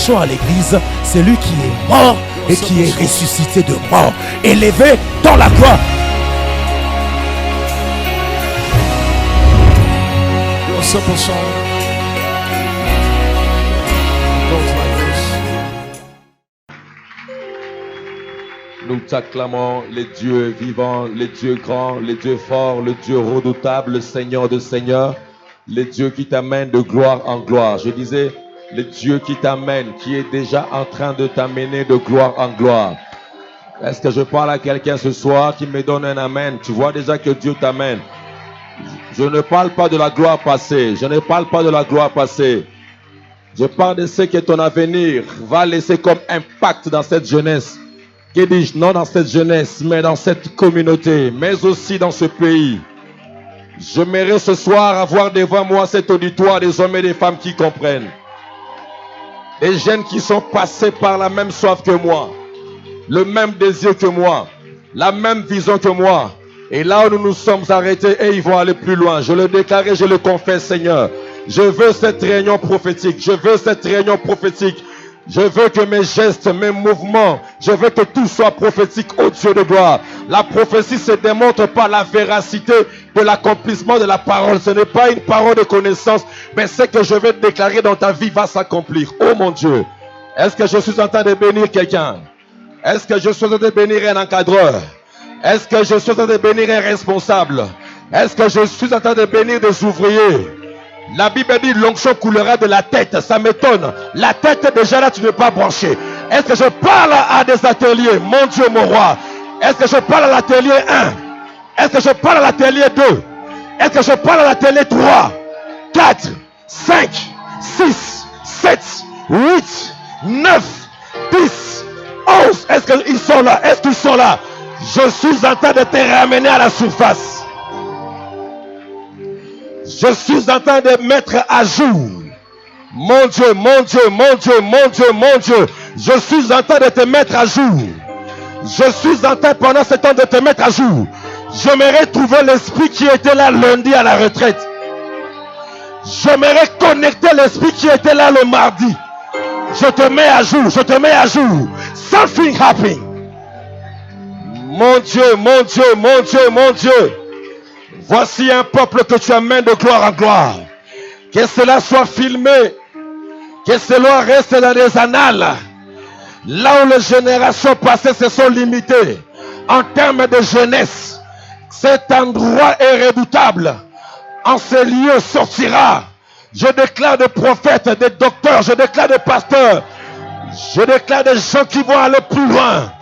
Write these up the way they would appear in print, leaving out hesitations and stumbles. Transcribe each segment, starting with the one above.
annonçons à l'église, c'est lui qui est mort et qui est ressuscité de mort, élevé dans la gloire. Simple song goes like this. Nous t'acclamons les dieux vivants, les dieux grands, les dieux forts, le Dieu redoutable, le Seigneur de seigneurs, les dieux qui t'amènent de gloire en gloire. Je disais, le Dieu qui t'amène, qui est déjà en train de t'amener de gloire en gloire. Est-ce que je parle à quelqu'un ce soir qui me donne un amen? Tu vois déjà que Dieu t'amène. Je ne parle pas de la gloire passée. Je ne parle pas de la gloire passée. Je parle de ce que ton avenir va laisser comme impact dans cette jeunesse. Que dis-je? Non dans cette jeunesse, mais dans cette communauté, mais aussi dans ce pays. J'aimerais ce soir avoir devant moi cet auditoire des hommes et des femmes qui comprennent. Des jeunes qui sont passés par la même soif que moi. Le même désir que moi. La même vision que moi. Et là où nous nous sommes arrêtés, et ils vont aller plus loin. Je le déclare et je le confesse, Seigneur. Je veux cette réunion prophétique. Je veux cette réunion prophétique. Je veux que mes gestes, mes mouvements, je veux que tout soit prophétique au Dieu de gloire. La prophétie se démontre par la véracité de l'accomplissement de la parole. Ce n'est pas une parole de connaissance, mais ce que je vais déclarer dans ta vie va s'accomplir. Oh mon Dieu, est-ce que je suis en train de bénir quelqu'un? Est-ce que je suis en train de bénir un encadreur? Est-ce que je suis en train de bénir un responsable? Est-ce que je suis en train de bénir des ouvriers? La Bible dit l'onction coulera de la tête. Ça m'étonne. La tête déjà là tu ne peux pas brancher. Est-ce que je parle à des ateliers? Mon Dieu mon roi. Est-ce que je parle à l'atelier 1? Est-ce que je parle à l'atelier 2? Est-ce que je parle à l'atelier 3, 4, 5, 6, 7, 8, 9, 10, 11? Est-ce qu'ils sont là? Est-ce qu'ils sont là? Je suis en train de te ramener à la surface. Je suis en train de mettre à jour. Mon Dieu, mon Dieu, mon Dieu, mon Dieu, mon Dieu. Je suis en train de te mettre à jour. Je suis en train pendant ce temps de te mettre à jour. J'aimerais trouver l'esprit qui était là lundi à la retraite. J'aimerais connecter l'esprit qui était là le mardi. Je te mets à jour, je te mets à jour. Something happened. Mon Dieu, mon Dieu, mon Dieu, mon Dieu. Voici un peuple que tu amènes de gloire en gloire. Que cela soit filmé. Que cela reste dans les annales. Là où les générations passées se sont limitées. En termes de jeunesse. Cet endroit est redoutable. En ce lieu sortira. Je déclare des prophètes, des docteurs. Je déclare des pasteurs. Je déclare des gens qui vont aller plus loin.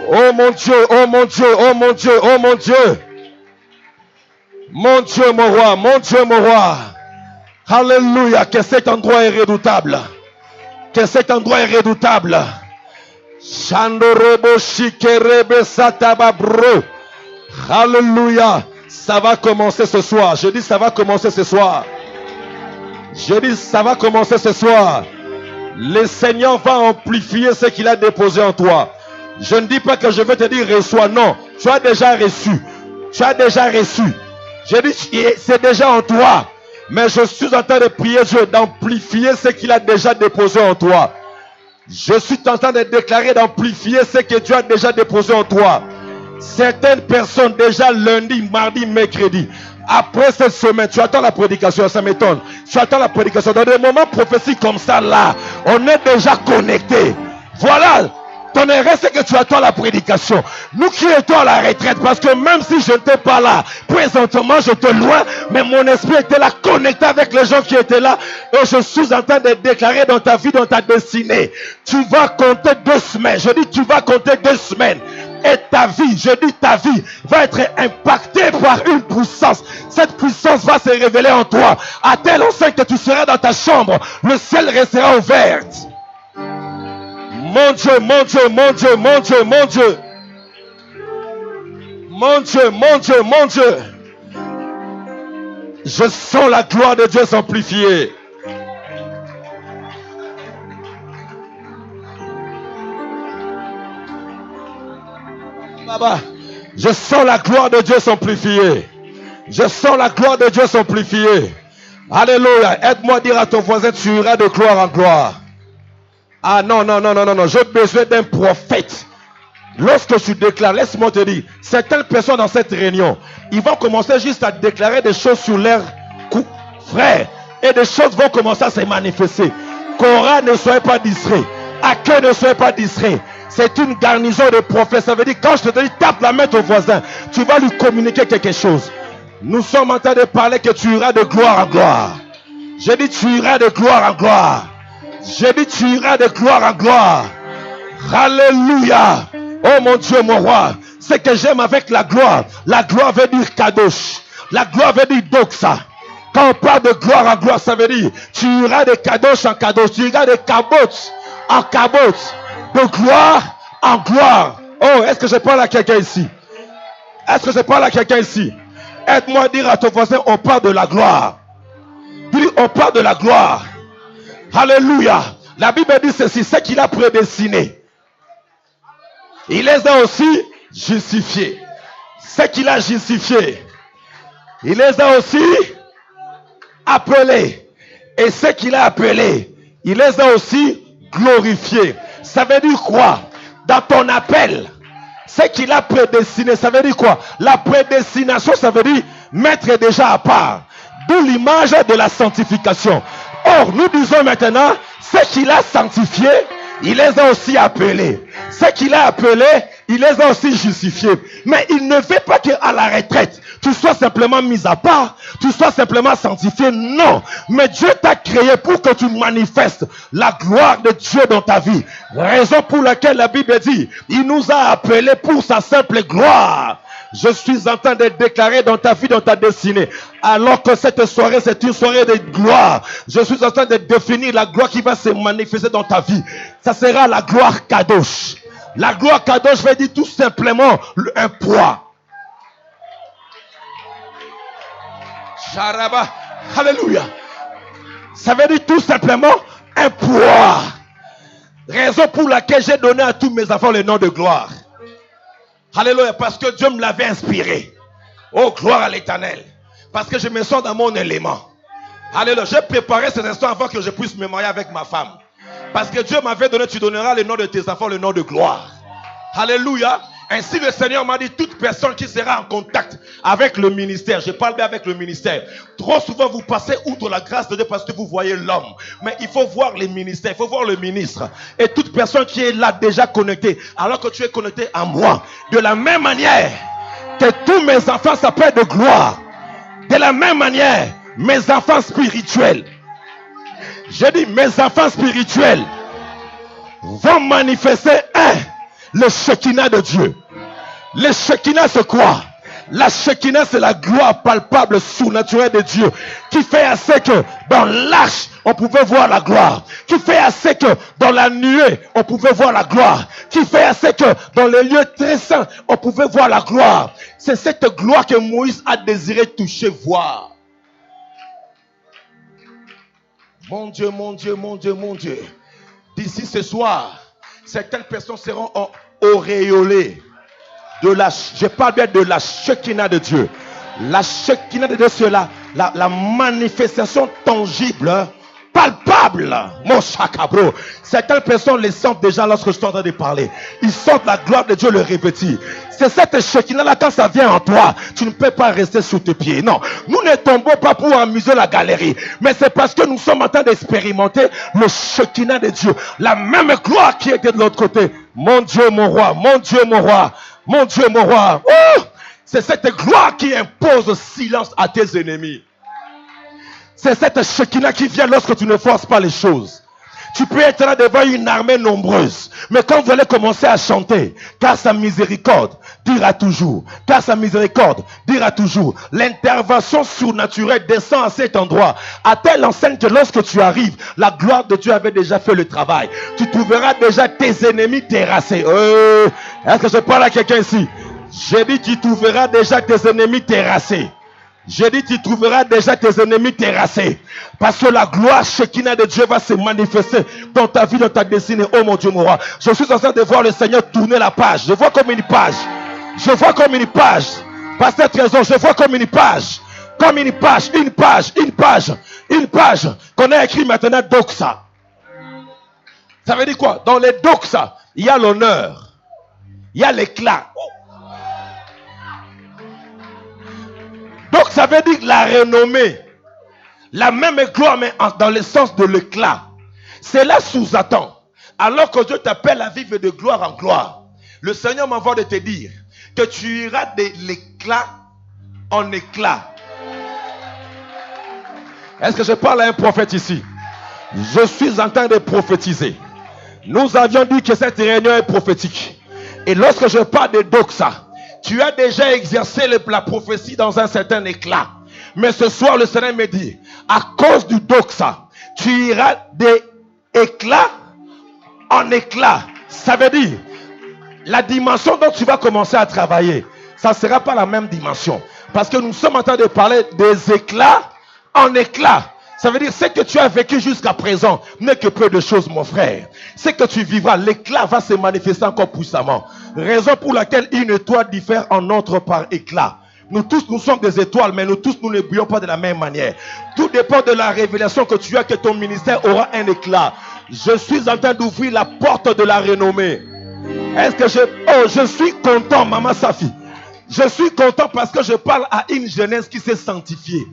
Oh mon Dieu, oh mon Dieu, oh mon Dieu, oh mon Dieu. Mon Dieu, mon roi, mon Dieu, mon roi. Alléluia, que cet endroit est redoutable. Que cet endroit est redoutable. Alléluia. Ça va commencer ce soir. Je dis ça va commencer ce soir. Je dis ça va commencer ce soir. Le Seigneur va amplifier ce qu'il a déposé en toi. Je ne dis pas que je vais te dire reçois. Non, tu as déjà reçu. Tu as déjà reçu. Je dis c'est déjà en toi. Mais je suis en train de prier Dieu d'amplifier ce qu'il a déjà déposé en toi. Je suis en train de déclarer d'amplifier ce que Dieu a déjà déposé en toi. Certaines personnes déjà lundi, mardi, mercredi. Après cette semaine, tu attends la prédication, ça m'étonne. Tu attends la prédication. Dans des moments prophétiques comme ça là, on est déjà connecté. Voilà. Ton erreur, c'est que tu attends la prédication. Nous qui étions à la retraite, parce que même si je n'étais pas là, présentement j'étais loin, mais mon esprit était là, connecté avec les gens qui étaient là. Et je suis en train de déclarer dans ta vie, dans ta destinée, tu vas compter 2 semaines. Je dis, tu vas compter 2 semaines. Et ta vie, je dis ta vie, va être impactée par une puissance. Cette puissance va se révéler en toi. À tel enseigne que tu seras dans ta chambre, le ciel restera ouvert. Mon Dieu, mon Dieu, mon Dieu, mon Dieu, mon Dieu. Mon Dieu, mon Dieu, mon Dieu. Je sens la gloire de Dieu s'amplifier. Baba, je sens la gloire de Dieu s'amplifier. Je sens la gloire de Dieu s'amplifier. Alléluia. Aide-moi à dire à ton voisin, tu iras de gloire en gloire. Ah non, non, non, non, non, non. J'ai besoin d'un prophète. Lorsque tu déclares, laisse-moi te dire, certaines personnes dans cette réunion, ils vont commencer juste à déclarer des choses sur leur frère. Et des choses vont commencer à se manifester. Cora, ne soyez pas distrait. Ake, ne soyez pas distrait. C'est une garnison de prophètes. Ça veut dire, quand je te dis, tape la main au voisin, tu vas lui communiquer quelque chose. Nous sommes en train de parler que tu iras de gloire en gloire. J'ai dit, tu iras de gloire en gloire. J'ai dit, tu iras de gloire en gloire. Alléluia. Oh mon Dieu, mon roi. Ce que j'aime avec la gloire veut dire kadosh. La gloire veut dire doxa. Quand on parle de gloire en gloire, ça veut dire tu iras de kadosh en kadosh, tu iras de kabot en kabot, de gloire en gloire. Oh, est-ce que je parle à quelqu'un ici? Est-ce que je parle à quelqu'un ici? Aide-moi à dire à ton voisin, on parle de la gloire. Dis, on parle de la gloire. Alléluia. La Bible dit ceci, c'est qu'il a prédestiné. Il les a aussi justifiés. C'est qu'il a justifié. Il les a aussi appelés. Et ce qu'il a appelé, il les a aussi glorifiés. Ça veut dire quoi? Dans ton appel, ce qu'il a prédestiné, ça veut dire quoi? La prédestination, ça veut dire mettre déjà à part. D'où l'image de la sanctification. Or, nous disons maintenant, ce qu'il a sanctifié, il les a aussi appelés. Ce qu'il a appelé, il les a aussi justifiés. Mais il ne veut pas qu'à la retraite, tu sois simplement mis à part, tu sois simplement sanctifié. Non. Mais Dieu t'a créé pour que tu manifestes la gloire de Dieu dans ta vie. Raison pour laquelle la Bible dit, il nous a appelés pour sa simple gloire. Je suis en train de déclarer dans ta vie, dans ta destinée, alors que cette soirée, c'est une soirée de gloire. Je suis en train de définir la gloire qui va se manifester dans ta vie. Ça sera la gloire kadosh. La gloire kadosh veut dire tout simplement un poids. Sharaba. Alléluia. Ça veut dire tout simplement un poids. Raison pour laquelle j'ai donné à tous mes enfants le nom de gloire. Alléluia, parce que Dieu me l'avait inspiré. Oh, gloire à l'Éternel. Parce que je me sens dans mon élément. Alléluia, j'ai préparé cet instant avant que je puisse me marier avec ma femme. Parce que Dieu m'avait donné, tu donneras le nom de tes enfants, le nom de gloire. Alléluia. Ainsi le Seigneur m'a dit, toute personne qui sera en contact avec le ministère, je parle bien avec le ministère, trop souvent vous passez outre la grâce de Dieu parce que vous voyez l'homme. Mais il faut voir les ministères, il faut voir le ministre. Et toute personne qui est là déjà connectée, alors que tu es connecté à moi, de la même manière que tous mes enfants s'appellent de gloire, de la même manière, mes enfants spirituels, je dis mes enfants spirituels vont manifester le Shekinah de Dieu. Le Shekinah c'est quoi? La Shekinah c'est la gloire palpable, surnaturelle de Dieu, qui fait assez que dans l'arche on pouvait voir la gloire, qui fait assez que dans la nuée on pouvait voir la gloire, qui fait assez que dans les lieux très saints on pouvait voir la gloire. C'est cette gloire que Moïse a désiré toucher, voir. Mon Dieu, mon Dieu, mon Dieu, mon Dieu. D'ici ce soir, certaines personnes seront auréolées de la, je parle bien de la Shekinah de Dieu. La Shekinah de Dieu, c'est la manifestation tangible, palpable. Mon chakabro. Certaines personnes les sentent déjà lorsque je suis en train de parler. Ils sentent la gloire de Dieu le revêtir. C'est cette Shekinah-là, quand ça vient en toi, tu ne peux pas rester sous tes pieds. Non, nous ne tombons pas pour amuser la galerie. Mais c'est parce que nous sommes en train d'expérimenter le Shekinah de Dieu. La même gloire qui était de l'autre côté. Mon Dieu, mon roi. Mon Dieu, mon roi. Mon Dieu, mon roi. Oh, c'est cette gloire qui impose silence à tes ennemis. C'est cette Shekinah qui vient lorsque tu ne forces pas les choses. Tu peux être là devant une armée nombreuse. Mais quand vous allez commencer à chanter, car sa miséricorde dira toujours, car sa miséricorde dira toujours, l'intervention surnaturelle descend à cet endroit, à telle enseigne que lorsque tu arrives, la gloire de Dieu avait déjà fait le travail. Tu trouveras déjà tes ennemis terrassés. Est-ce que je parle à quelqu'un ici? J'ai dit, tu trouveras déjà tes ennemis terrassés. J'ai dit, tu trouveras déjà tes ennemis terrassés. Parce que la gloire Shekinah de Dieu va se manifester dans ta vie, dans ta destinée. Oh mon Dieu, mon roi. Je suis en train de voir le Seigneur tourner la page. Je vois comme une page. Je vois comme une page. Par cette raison, je vois comme une page. Comme une page, une page, une page, une page. Qu'on a écrit maintenant Doxa. Ça veut dire quoi? Dans les doxa, il y a l'honneur, il y a l'éclat. Donc ça veut dire la renommée, la même gloire, mais dans le sens de l'éclat. Cela sous-attend. Alors que Dieu t'appelle à vivre de gloire en gloire, le Seigneur m'envoie de te dire que tu iras de l'éclat en éclat. Est-ce que je parle à un prophète ici? Je suis en train de prophétiser. Nous avions dit que cette réunion est prophétique. Et lorsque je parle de doxa, tu as déjà exercé la prophétie dans un certain éclat. Mais ce soir, le Seigneur me dit, à cause du doxa, tu iras des éclats en éclat. Ça veut dire, la dimension dont tu vas commencer à travailler, ça ne sera pas la même dimension. Parce que nous sommes en train de parler des éclats en éclat. Ça veut dire, ce que tu as vécu jusqu'à présent n'est que peu de choses, mon frère. Ce que tu vivras, l'éclat va se manifester encore puissamment. Raison pour laquelle une étoile diffère en autre par éclat. Nous tous, nous sommes des étoiles, mais nous tous, nous ne brillons pas de la même manière. Tout dépend de la révélation que tu as, que ton ministère aura un éclat. Je suis en train d'ouvrir la porte de la renommée. Est-ce que je suis content, Maman Safi. Je suis content parce que je parle à une jeunesse qui s'est sanctifiée.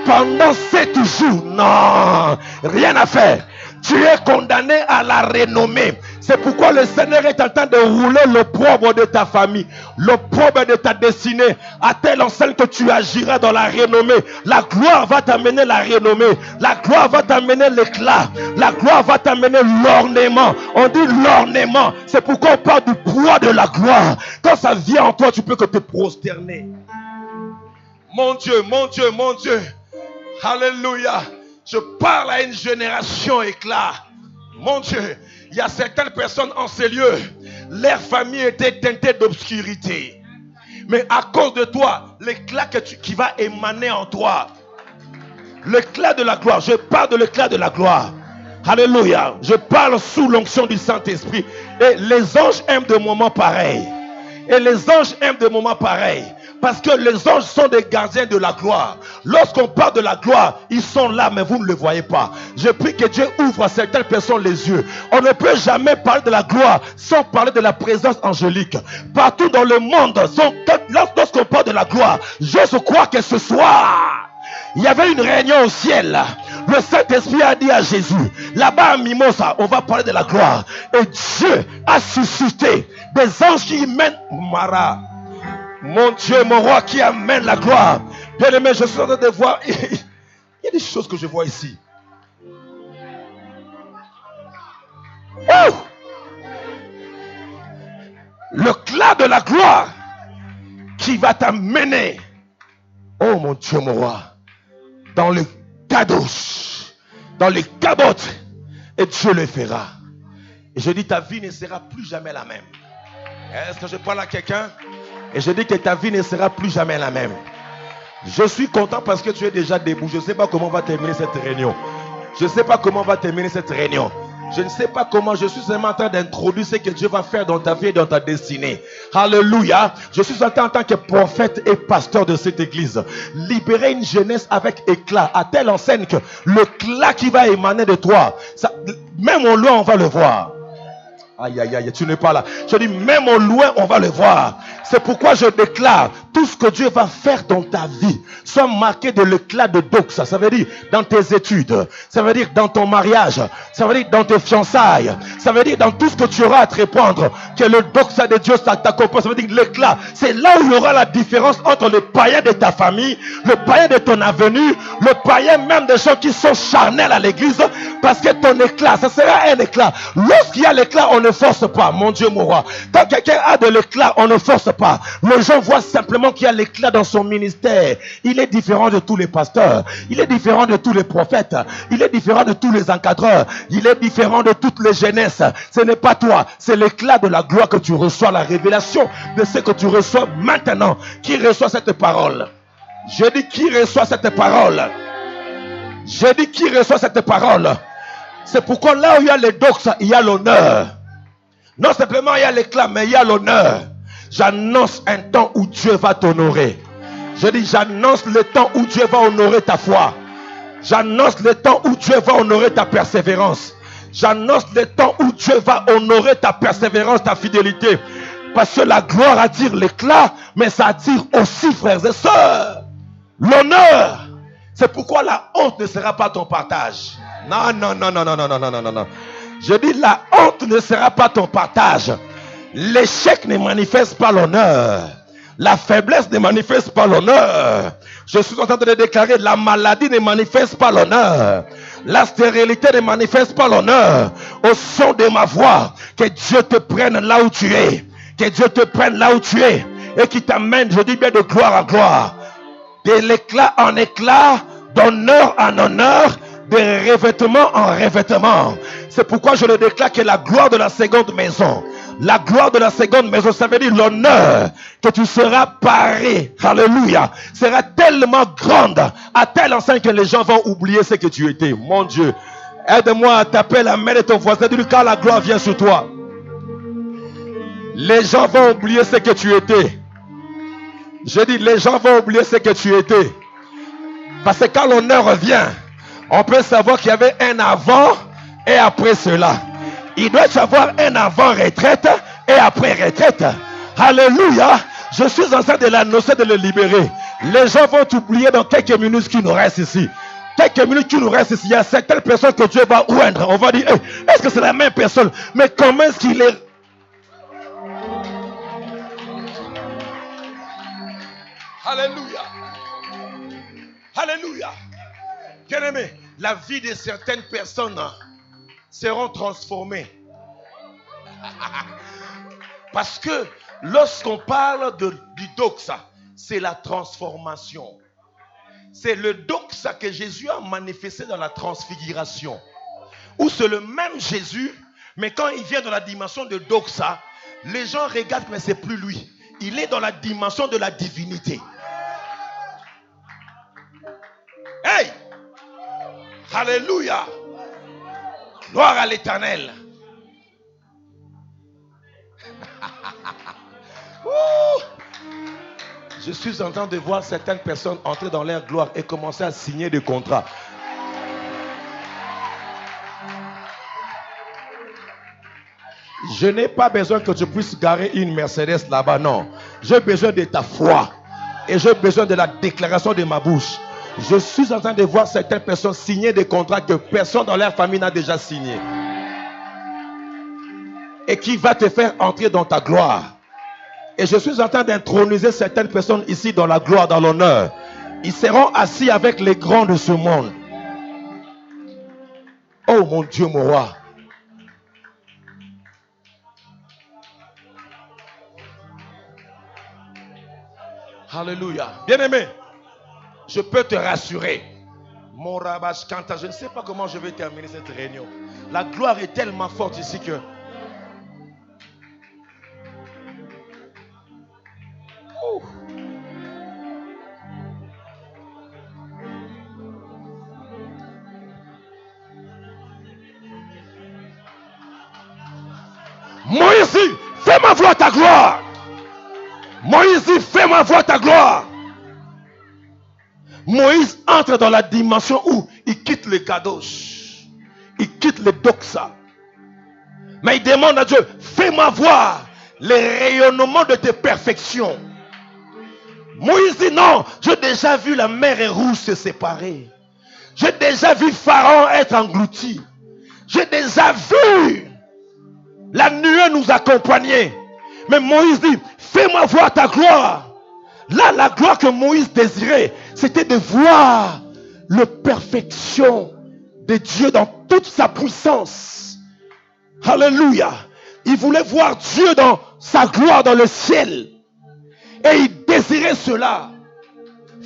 Pendant 7 jours, non, rien à faire. Tu es condamné à la renommée. C'est pourquoi le Seigneur est en train de rouler l'opprobre de ta famille, l'opprobre de ta destinée, à telle enseigne que tu agiras dans la renommée. La gloire va t'amener la renommée. La gloire va t'amener l'éclat. La gloire va t'amener l'ornement. On dit l'ornement. C'est pourquoi on parle du poids de la gloire. Quand ça vient en toi, tu peux que te prosterner. Mon Dieu, mon Dieu, mon Dieu. Alléluia. Je parle à une génération éclat. Mon Dieu, il y a certaines personnes en ces lieux, leur famille était teintée d'obscurité. Mais à cause de toi, l'éclat qui va émaner en toi, l'éclat de la gloire, je parle de l'éclat de la gloire. Alléluia. Je parle sous l'onction du Saint-Esprit. Et les anges aiment des moments pareils. Et les anges aiment des moments pareils. Parce que les anges sont des gardiens de la gloire. Lorsqu'on parle de la gloire, ils sont là, mais vous ne le voyez pas. Je prie que Dieu ouvre à certaines personnes les yeux. On ne peut jamais parler de la gloire sans parler de la présence angélique. Partout dans le monde, lorsqu'on parle de la gloire, je crois que ce soir, il y avait une réunion au ciel. Le Saint-Esprit a dit à Jésus, là-bas à Mimosa, on va parler de la gloire. Et Dieu a suscité des anges qui mènent Mara. Mon Dieu, mon roi, qui amène la gloire. Bien aimé, je suis en train de voir. Il y a des choses que je vois ici. Oh! Le clan de la gloire qui va t'amener, oh mon Dieu, mon roi, dans le cadeau, dans les cabotes, et Dieu le fera. Et je dis, ta vie ne sera plus jamais la même. Est-ce que je parle à quelqu'un? Et je dis que ta vie ne sera plus jamais la même. Je suis content parce que tu es déjà debout. Je ne sais pas comment on va terminer cette réunion. Je ne sais pas comment on va terminer cette réunion. Je ne sais pas comment. Je suis seulement en train d'introduire ce que Dieu va faire dans ta vie et dans ta destinée. Alléluia. Je suis en train, en tant que prophète et pasteur de cette église, libérer une jeunesse avec éclat, à telle enseigne que l'éclat qui va émaner de toi, ça, même au loin on va le voir. Aïe, aïe, aïe, tu n'es pas là. Je dis, même au loin, on va le voir. C'est pourquoi je déclare, tout ce que Dieu va faire dans ta vie, soit marqué de l'éclat de doxa. Ça veut dire dans tes études, ça veut dire dans ton mariage, ça veut dire dans tes fiançailles, ça veut dire dans tout ce que tu auras à te répondre, que le doxa de Dieu t'accompagne. Ça veut dire l'éclat. C'est là où il y aura la différence entre le païen de ta famille, le païen de ton avenue, le païen même des gens qui sont charnels à l'église, parce que ton éclat, ça sera un éclat. Lorsqu'il y a l'éclat, on ne force pas, mon Dieu, mon roi. Quand quelqu'un a de l'éclat, on ne force pas. Les gens voient simplement qu'il y a l'éclat dans son ministère. Il est différent de tous les pasteurs. Il est différent de tous les prophètes. Il est différent de tous les encadreurs. Il est différent de toutes les jeunesses. Ce n'est pas toi, c'est l'éclat de la gloire que tu reçois, la révélation de ce que tu reçois maintenant. Qui reçoit cette parole? Je dis qui reçoit cette parole? Je dis qui reçoit cette parole? C'est pourquoi là où il y a les doxa, il y a l'honneur. Non simplement il y a l'éclat, mais il y a l'honneur. J'annonce un temps où Dieu va t'honorer. Je dis, j'annonce le temps où Dieu va honorer ta foi. J'annonce le temps où Dieu va honorer ta persévérance. J'annonce les temps où Dieu va honorer ta persévérance, ta fidélité. Parce que la gloire attire l'éclat, mais ça attire aussi, frères et sœurs, l'honneur. C'est pourquoi la honte ne sera pas ton partage. Non, non, non, non, non, non, non, non, non, non. Je dis la honte ne sera pas ton partage. L'échec ne manifeste pas l'honneur. La faiblesse ne manifeste pas l'honneur. Je suis en train de le déclarer. La maladie ne manifeste pas l'honneur. La stérilité ne manifeste pas l'honneur. Au son de ma voix, que Dieu te prenne là où tu es. Que Dieu te prenne là où tu es. Et qui t'amène, je dis bien, de gloire à gloire. De l'éclat en éclat, d'honneur en honneur, de revêtement en revêtement. C'est pourquoi je le déclare que la gloire de la seconde maison, la gloire de la seconde maison, ça veut dire l'honneur que tu seras paré, alléluia, sera tellement grande, à tel enseigne que les gens vont oublier ce que tu étais. Mon Dieu, aide-moi à taper la main de ton voisin, dis-lui quand la gloire vient sur toi. Les gens vont oublier ce que tu étais. Je dis, les gens vont oublier ce que tu étais. Parce que quand l'honneur revient, on peut savoir qu'il y avait un avant et après cela. Il doit y avoir un avant retraite et après retraite. Alléluia. Je suis en train de l'annoncer, de le libérer. Les gens vont t'oublier dans quelques minutes qui nous restent ici. Quelques minutes qui nous restent ici. Il y a certaines personnes que Dieu va oindre. On va dire, hey, est-ce que c'est la même personne? Mais comment est-ce qu'il est? Alléluia. Alléluia. Bien-aimé, la vie de certaines personnes seront transformées. Parce que lorsqu'on parle du doxa, c'est la transformation. C'est le doxa que Jésus a manifesté dans la transfiguration. Où c'est le même Jésus, mais quand il vient dans la dimension de doxa, les gens regardent, mais c'est plus lui. Il est dans la dimension de la divinité. Hey! Alléluia! Gloire à l'Éternel. Je suis en train de voir certaines personnes entrer dans leur gloire et commencer à signer des contrats. Je n'ai pas besoin que tu puisses garer une Mercedes là-bas, non. J'ai besoin de ta foi. Et j'ai besoin de la déclaration de ma bouche. Je suis en train de voir certaines personnes signer des contrats que personne dans leur famille n'a déjà signé. Et qui va te faire entrer dans ta gloire. Et je suis en train d'introniser certaines personnes ici dans la gloire, dans l'honneur. Ils seront assis avec les grands de ce monde. Oh mon Dieu, mon roi. Alléluia. Bien-aimé, je peux te rassurer. Mon rabbage Kanta, je ne sais pas comment je vais terminer cette réunion. La gloire est tellement forte ici que... Moïse, fais-moi voir ta gloire. Moïse, fais-moi voir ta gloire. Moïse entre dans la dimension où il quitte le kadosh. Il quitte le doxa. Mais il demande à Dieu, fais-moi voir les rayonnements de tes perfections. Moïse dit non, j'ai déjà vu la mer rouge se séparer. J'ai déjà vu Pharaon être englouti. J'ai déjà vu la nuée nous accompagner. Mais Moïse dit, fais-moi voir ta gloire. Là, la gloire que Moïse désirait, c'était de voir la perfection de Dieu dans toute sa puissance. Alléluia. Il voulait voir Dieu dans sa gloire dans le ciel. Et il désirait cela.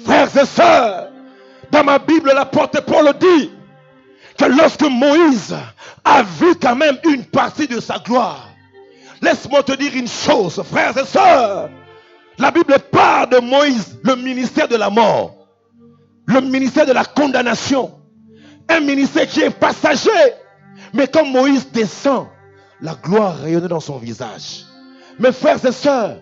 Frères et sœurs, dans ma Bible, l'apôtre Paul dit que lorsque Moïse a vu quand même une partie de sa gloire, laisse-moi te dire une chose, frères et sœurs. La Bible parle de Moïse, le ministère de la mort, le ministère de la condamnation, un ministère qui est passager. Mais quand Moïse descend, la gloire rayonnait dans son visage. Mes frères et sœurs,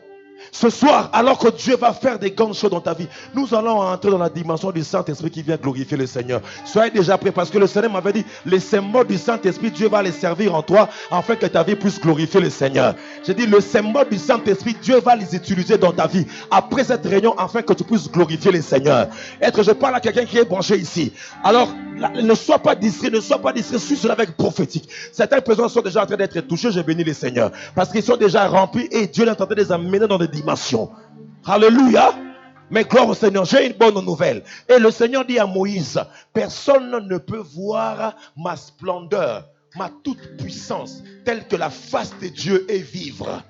Ce soir, alors que Dieu va faire des grandes choses dans ta vie, nous allons entrer dans la dimension du Saint-Esprit qui vient glorifier le Seigneur. Soyez déjà prêts parce que le Seigneur m'avait dit, les symboles du Saint-Esprit, Dieu va les servir en toi afin que ta vie puisse glorifier le Seigneur. J'ai dit, le symbole du Saint-Esprit, Dieu va les utiliser dans ta vie après cette réunion afin que tu puisses glorifier le Seigneur. Est-ce que je parle à quelqu'un qui est branché ici? Alors, ne sois pas distrait, suis cela avec prophétique. Certaines personnes sont déjà en train d'être touchées, je bénis le Seigneur parce qu'ils sont déjà remplis et Dieu est en train de les amener dans des dimensions. Alléluia. Mais gloire au Seigneur. J'ai une bonne nouvelle. Et le Seigneur dit à Moïse, personne ne peut voir ma splendeur, ma toute puissance, telle que la face de Dieu est vivre.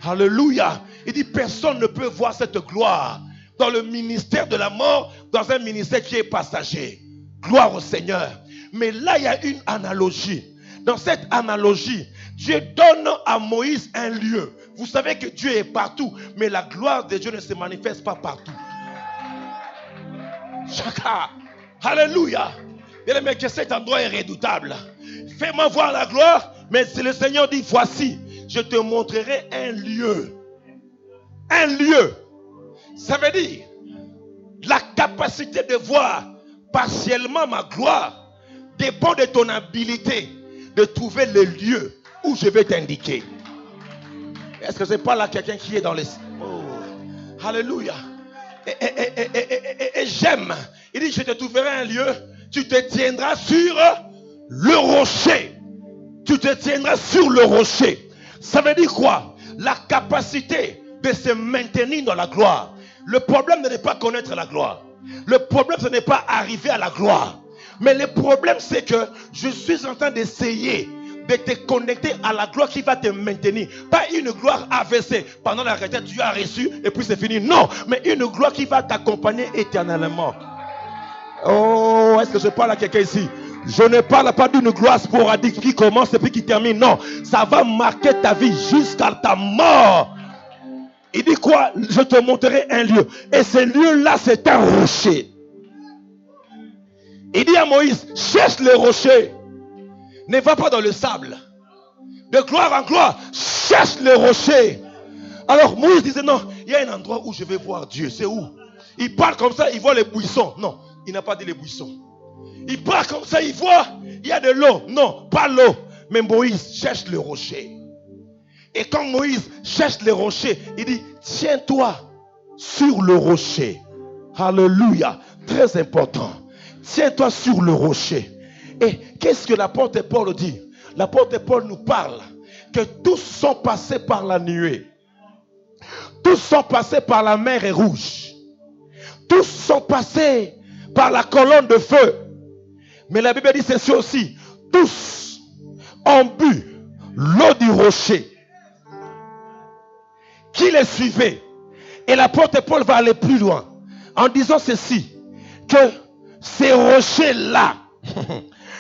Alléluia. Il dit, personne ne peut voir cette gloire dans le ministère de la mort, dans un ministère qui est passager. Gloire au Seigneur. Mais là, il y a une analogie. Dans cette analogie, Dieu donne à Moïse un lieu. Vous savez que Dieu est partout, mais la gloire de Dieu ne se manifeste pas partout. Chaka. Alléluia. Bien aimé, que cet endroit est redoutable. Fais-moi voir la gloire, mais c'est le Seigneur dit, voici, je te montrerai un lieu. Un lieu. Ça veut dire, la capacité de voir partiellement ma gloire dépend de ton habilité de trouver le lieu où je vais t'indiquer. Est-ce que je parle à quelqu'un qui est dans les... Oh, alléluia. Et j'aime. Il dit, je te trouverai un lieu. Tu te tiendras sur le rocher. Tu te tiendras sur le rocher. Ça veut dire quoi? La capacité de se maintenir dans la gloire. Le problème n'est pas connaître la gloire. Le problème, ce n'est pas arriver à la gloire. Mais le problème, c'est que je suis en train d'essayer de te connecter à la gloire qui va te maintenir. Pas une gloire AVC. Pendant la retraite, tu as reçu et puis c'est fini. Non, mais une gloire qui va t'accompagner éternellement. Oh, est-ce que je parle à quelqu'un ici? Je ne parle pas d'une gloire sporadique qui commence et puis qui termine. Non, ça va marquer ta vie jusqu'à ta mort. Il dit quoi? Je te montrerai un lieu. Et ce lieu-là, c'est un rocher. Il dit à Moïse, cherche le rocher. Ne va pas dans le sable. De gloire en gloire, cherche le rocher. Alors Moïse disait, non, il y a un endroit où je vais voir Dieu. C'est où? Il parle comme ça, il voit les buissons. Non, il n'a pas dit les buissons. Il parle comme ça, il voit, il y a de l'eau. Non, pas l'eau. Mais Moïse cherche le rocher. Et quand Moïse cherche le rocher, il dit, tiens-toi sur le rocher. Alléluia. Très important. Tiens-toi sur le rocher. Et qu'est-ce que l'apôtre Paul dit? L'apôtre Paul nous parle que tous sont passés par la nuée. Tous sont passés par la mer Rouge. Tous sont passés par la colonne de feu. Mais la Bible dit ceci aussi. Tous ont bu l'eau du rocher qui les suivait. Et l'apôtre Paul va aller plus loin en disant ceci, que ces rochers-là,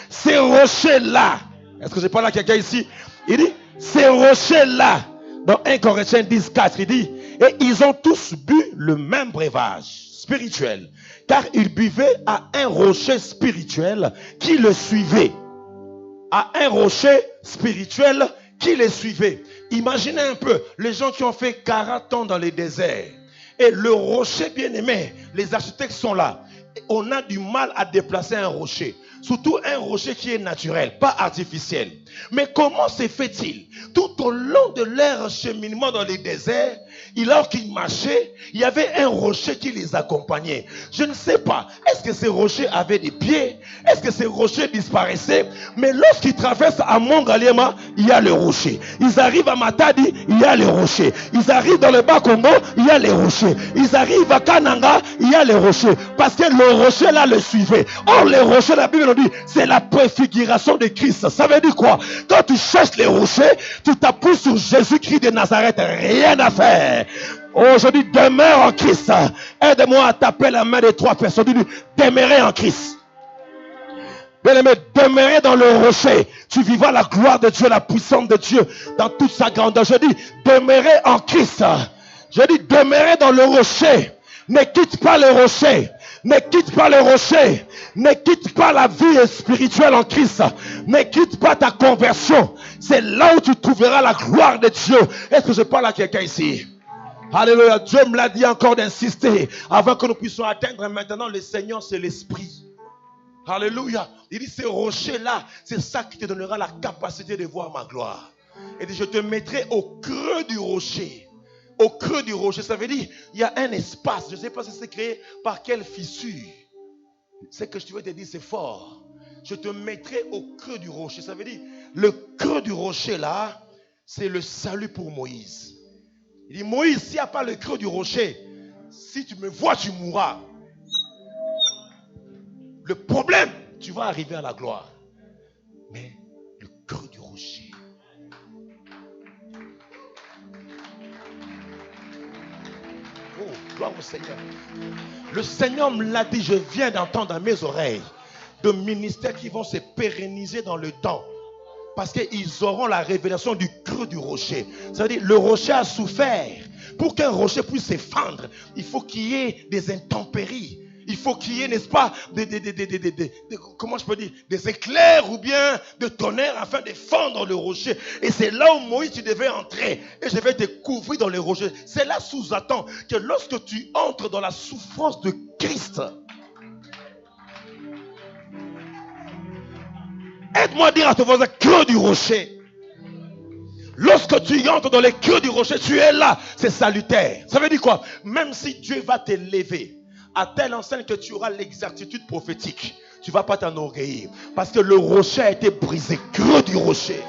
ces rochers-là, est-ce que je parle à quelqu'un ici? Il dit, ces rochers-là, dans 1 Corinthiens 10, 4, il dit, et ils ont tous bu le même breuvage spirituel, car ils buvaient à un rocher spirituel qui le suivait. À un rocher spirituel qui les suivait. Imaginez un peu, les gens qui ont fait 40 ans dans les déserts, et le rocher bien-aimé, les architectes sont là. On a du mal à déplacer un rocher. Surtout un rocher qui est naturel, pas artificiel. Mais comment se fait-il? Tout au long de leur cheminement dans les déserts, alors qu'ils marchaient, il y avait un rocher qui les accompagnait. Je ne sais pas, est-ce que ces rochers avaient des pieds? Est-ce que ces rochers disparaissaient? Mais lorsqu'ils traversent à Mongaliema, il y a le rocher. Ils arrivent à Matadi, il y a le rocher. Ils arrivent dans le Bas-Congo, il y a les rochers. Ils arrivent à Kananga, il y a les rochers. Parce que le rocher là le suivait. Or, les rochers, la Bible nous dit, c'est la préfiguration de Christ. Ça veut dire quoi? Quand tu cherches les rochers, tu t'appuies sur Jésus-Christ de Nazareth. Rien à faire. Aujourd'hui, demeure en Christ. Aide-moi à taper la main de 3 personnes. Dis, demeurer en Christ. Bien-aimé, demeurer dans le rocher. Tu vivras la gloire de Dieu, la puissance de Dieu dans toute sa grandeur. Je dis, demeurer en Christ. Je dis, demeurer dans le rocher. Ne quitte pas le rocher. Ne quitte pas le rocher. Ne quitte pas la vie spirituelle en Christ. Ne quitte pas ta conversion. C'est là où tu trouveras la gloire de Dieu. Est-ce que je parle à quelqu'un ici? Alléluia. Dieu me l'a dit encore d'insister avant que nous puissions atteindre maintenant le Seigneur, c'est l'Esprit. Alléluia. Il dit, ces rochers-là, c'est ça qui te donnera la capacité de voir ma gloire. Il dit, je te mettrai au creux du rocher. Au creux du rocher, ça veut dire, il y a un espace. Je ne sais pas si c'est créé par quelle fissure. Ce que je veux te dire, c'est fort. Je te mettrai au creux du rocher. Ça veut dire, le creux du rocher là, c'est le salut pour Moïse. Il dit, Moïse, s'il n'y a pas le creux du rocher, si tu me vois, tu mourras. Le problème, tu vas arriver à la gloire. Mais le creux du rocher. Oh, gloire au Seigneur. Le Seigneur me l'a dit, je viens d'entendre à mes oreilles de ministères qui vont se pérenniser dans le temps. Parce qu'ils auront la révélation du creux du rocher. Ça veut dire, le rocher a souffert. Pour qu'un rocher puisse s'effondre, il faut qu'il y ait des intempéries. Il faut qu'il y ait, n'est-ce pas, comment je peux dire, des éclairs ou bien de tonnerre afin de fendre le rocher. Et c'est là où Moïse, tu devais entrer. Et je vais te couvrir dans le rocher. C'est là sous-attend que lorsque tu entres dans la souffrance de Christ, aide-moi à dire à ton voisin, creux du rocher. Lorsque tu entres dans les creux du rocher, tu es là. C'est salutaire. Ça veut dire quoi? Même si Dieu va t'élever à telle enseigne que tu auras l'exactitude prophétique, tu ne vas pas t'enorgueillir. Parce que le rocher a été brisé. Creux du rocher.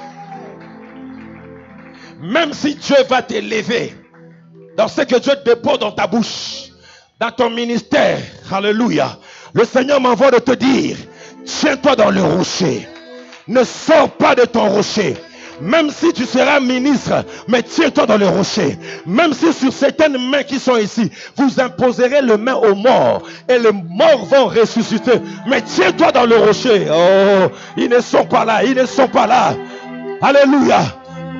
Même si Dieu va t'élever dans ce que Dieu dépose dans ta bouche, dans ton ministère, alléluia, le Seigneur m'envoie de te dire, tiens-toi dans le rocher. Ne sors pas de ton rocher. Même si tu seras ministre, mais tiens-toi dans le rocher. Même si sur certaines mains qui sont ici, vous imposerez les mains aux morts et les morts vont ressusciter. Mais tiens-toi dans le rocher. Oh, ils ne sont pas là, ils ne sont pas là. Alléluia.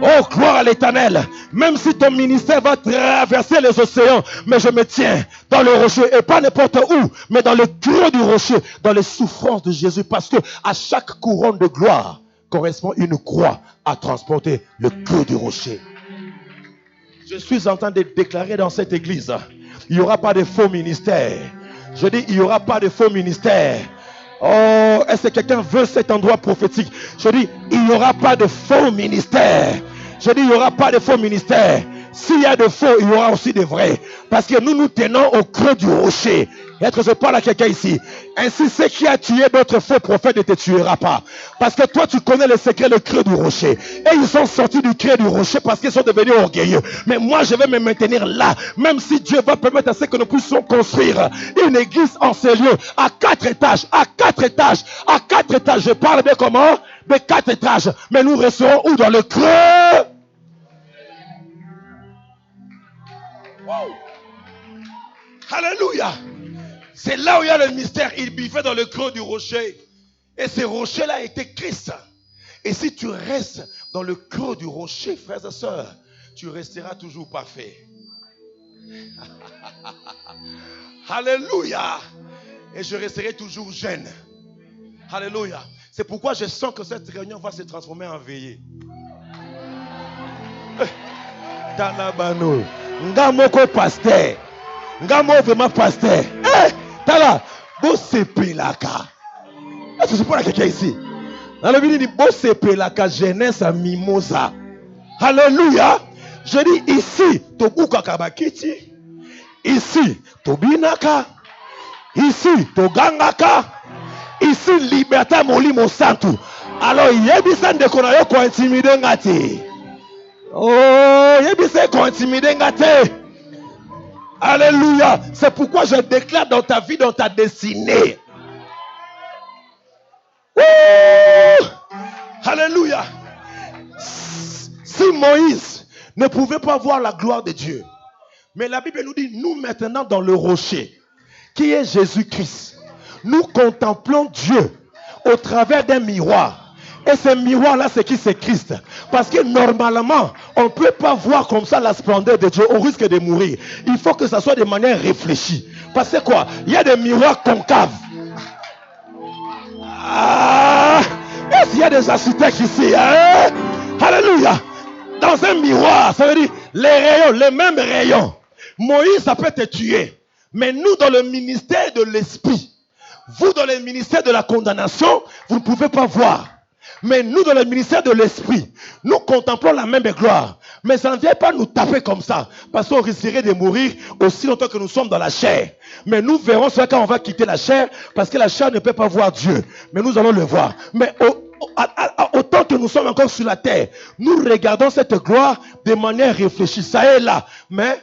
Oh, gloire à l'Éternel. Même si ton ministère va traverser les océans, mais je me tiens dans le rocher. Et pas n'importe où, mais dans le creux du rocher, dans les souffrances de Jésus. Parce que à chaque couronne de gloire correspond une croix à transporter le creux du rocher. Je suis en train de déclarer dans cette église, il n'y aura pas de faux ministère. Je dis, il n'y aura pas de faux ministère. Oh, est-ce que quelqu'un veut cet endroit prophétique? Je dis, il n'y aura pas de faux ministère. Je dis, il n'y aura pas de faux ministère. S'il y a de faux, il y aura aussi de vrais. Parce que nous nous tenons au creux du rocher. Est-ce que je parle à quelqu'un ici? Ainsi, ce qui a tué d'autres faux prophètes ne te tuera pas. Parce que toi, tu connais le secret, le creux du rocher. Et ils sont sortis du creux du rocher parce qu'ils sont devenus orgueilleux. Mais moi, je vais me maintenir là. Même si Dieu va permettre à ce que nous puissions construire une église en ces lieux à 4 étages, à 4 étages, à 4 étages. Je parle bien comment? De 4 étages. Mais nous resterons où? Dans le creux. Wow. Alléluia. C'est là où il y a le mystère. Il vivait dans le creux du rocher. Et ce rocher-là était Christ. Et si tu restes dans le creux du rocher, frères et sœurs, tu resteras toujours parfait. Alléluia. Et je resterai toujours jeune. Alléluia. C'est pourquoi je sens que cette réunion va se transformer en veillée. Talabano. Ngamoko pasteur. Ngamo vraiment pasteur. Tala. Bosse pelaka. Est-ce que je parle à quelqu'un ici? Dans le Bible, il dit Bosse pelaka jeunesse à mimosa. Alléluia. Je dis ici, Tobuka kabakiti. Ici, Tobinaka. Ici, Togangaka. Ici, liberté molimo santu. Alors, il y a des gens qui ont intimidé ngati. Oh, il y a des gens qui ont intimidé ngati. Alléluia. C'est pourquoi je déclare dans ta vie, dans ta destinée. Oh, alléluia. Si Moïse ne pouvait pas voir la gloire de Dieu, mais la Bible nous dit, nous maintenant dans le rocher, qui est Jésus-Christ, nous contemplons Dieu au travers d'un miroir. Et ce miroir-là, c'est qui? C'est Christ. Parce que normalement, on ne peut pas voir comme ça la splendeur de Dieu. On risque de mourir. Il faut que ça soit de manière réfléchie. Parce que quoi? Il y a des miroirs concaves. Est-ce qu'il y a des architectes ici? Alléluia. Dans un miroir, ça veut dire les rayons, les mêmes rayons Moïse, ça peut te tuer. Mais nous, dans le ministère de l'esprit, vous, dans le ministère de la condamnation, vous ne pouvez pas voir. Mais nous, dans le ministère de l'esprit, nous contemplons la même gloire. Mais ça ne vient pas nous taper comme ça. Parce qu'on risquerait de mourir aussi longtemps que nous sommes dans la chair. Mais nous verrons cela quand on va quitter la chair. Parce que la chair ne peut pas voir Dieu. Mais nous allons le voir. Mais autant que nous sommes encore sur la terre, nous regardons cette gloire de manière réfléchie. Ça est là. Mais,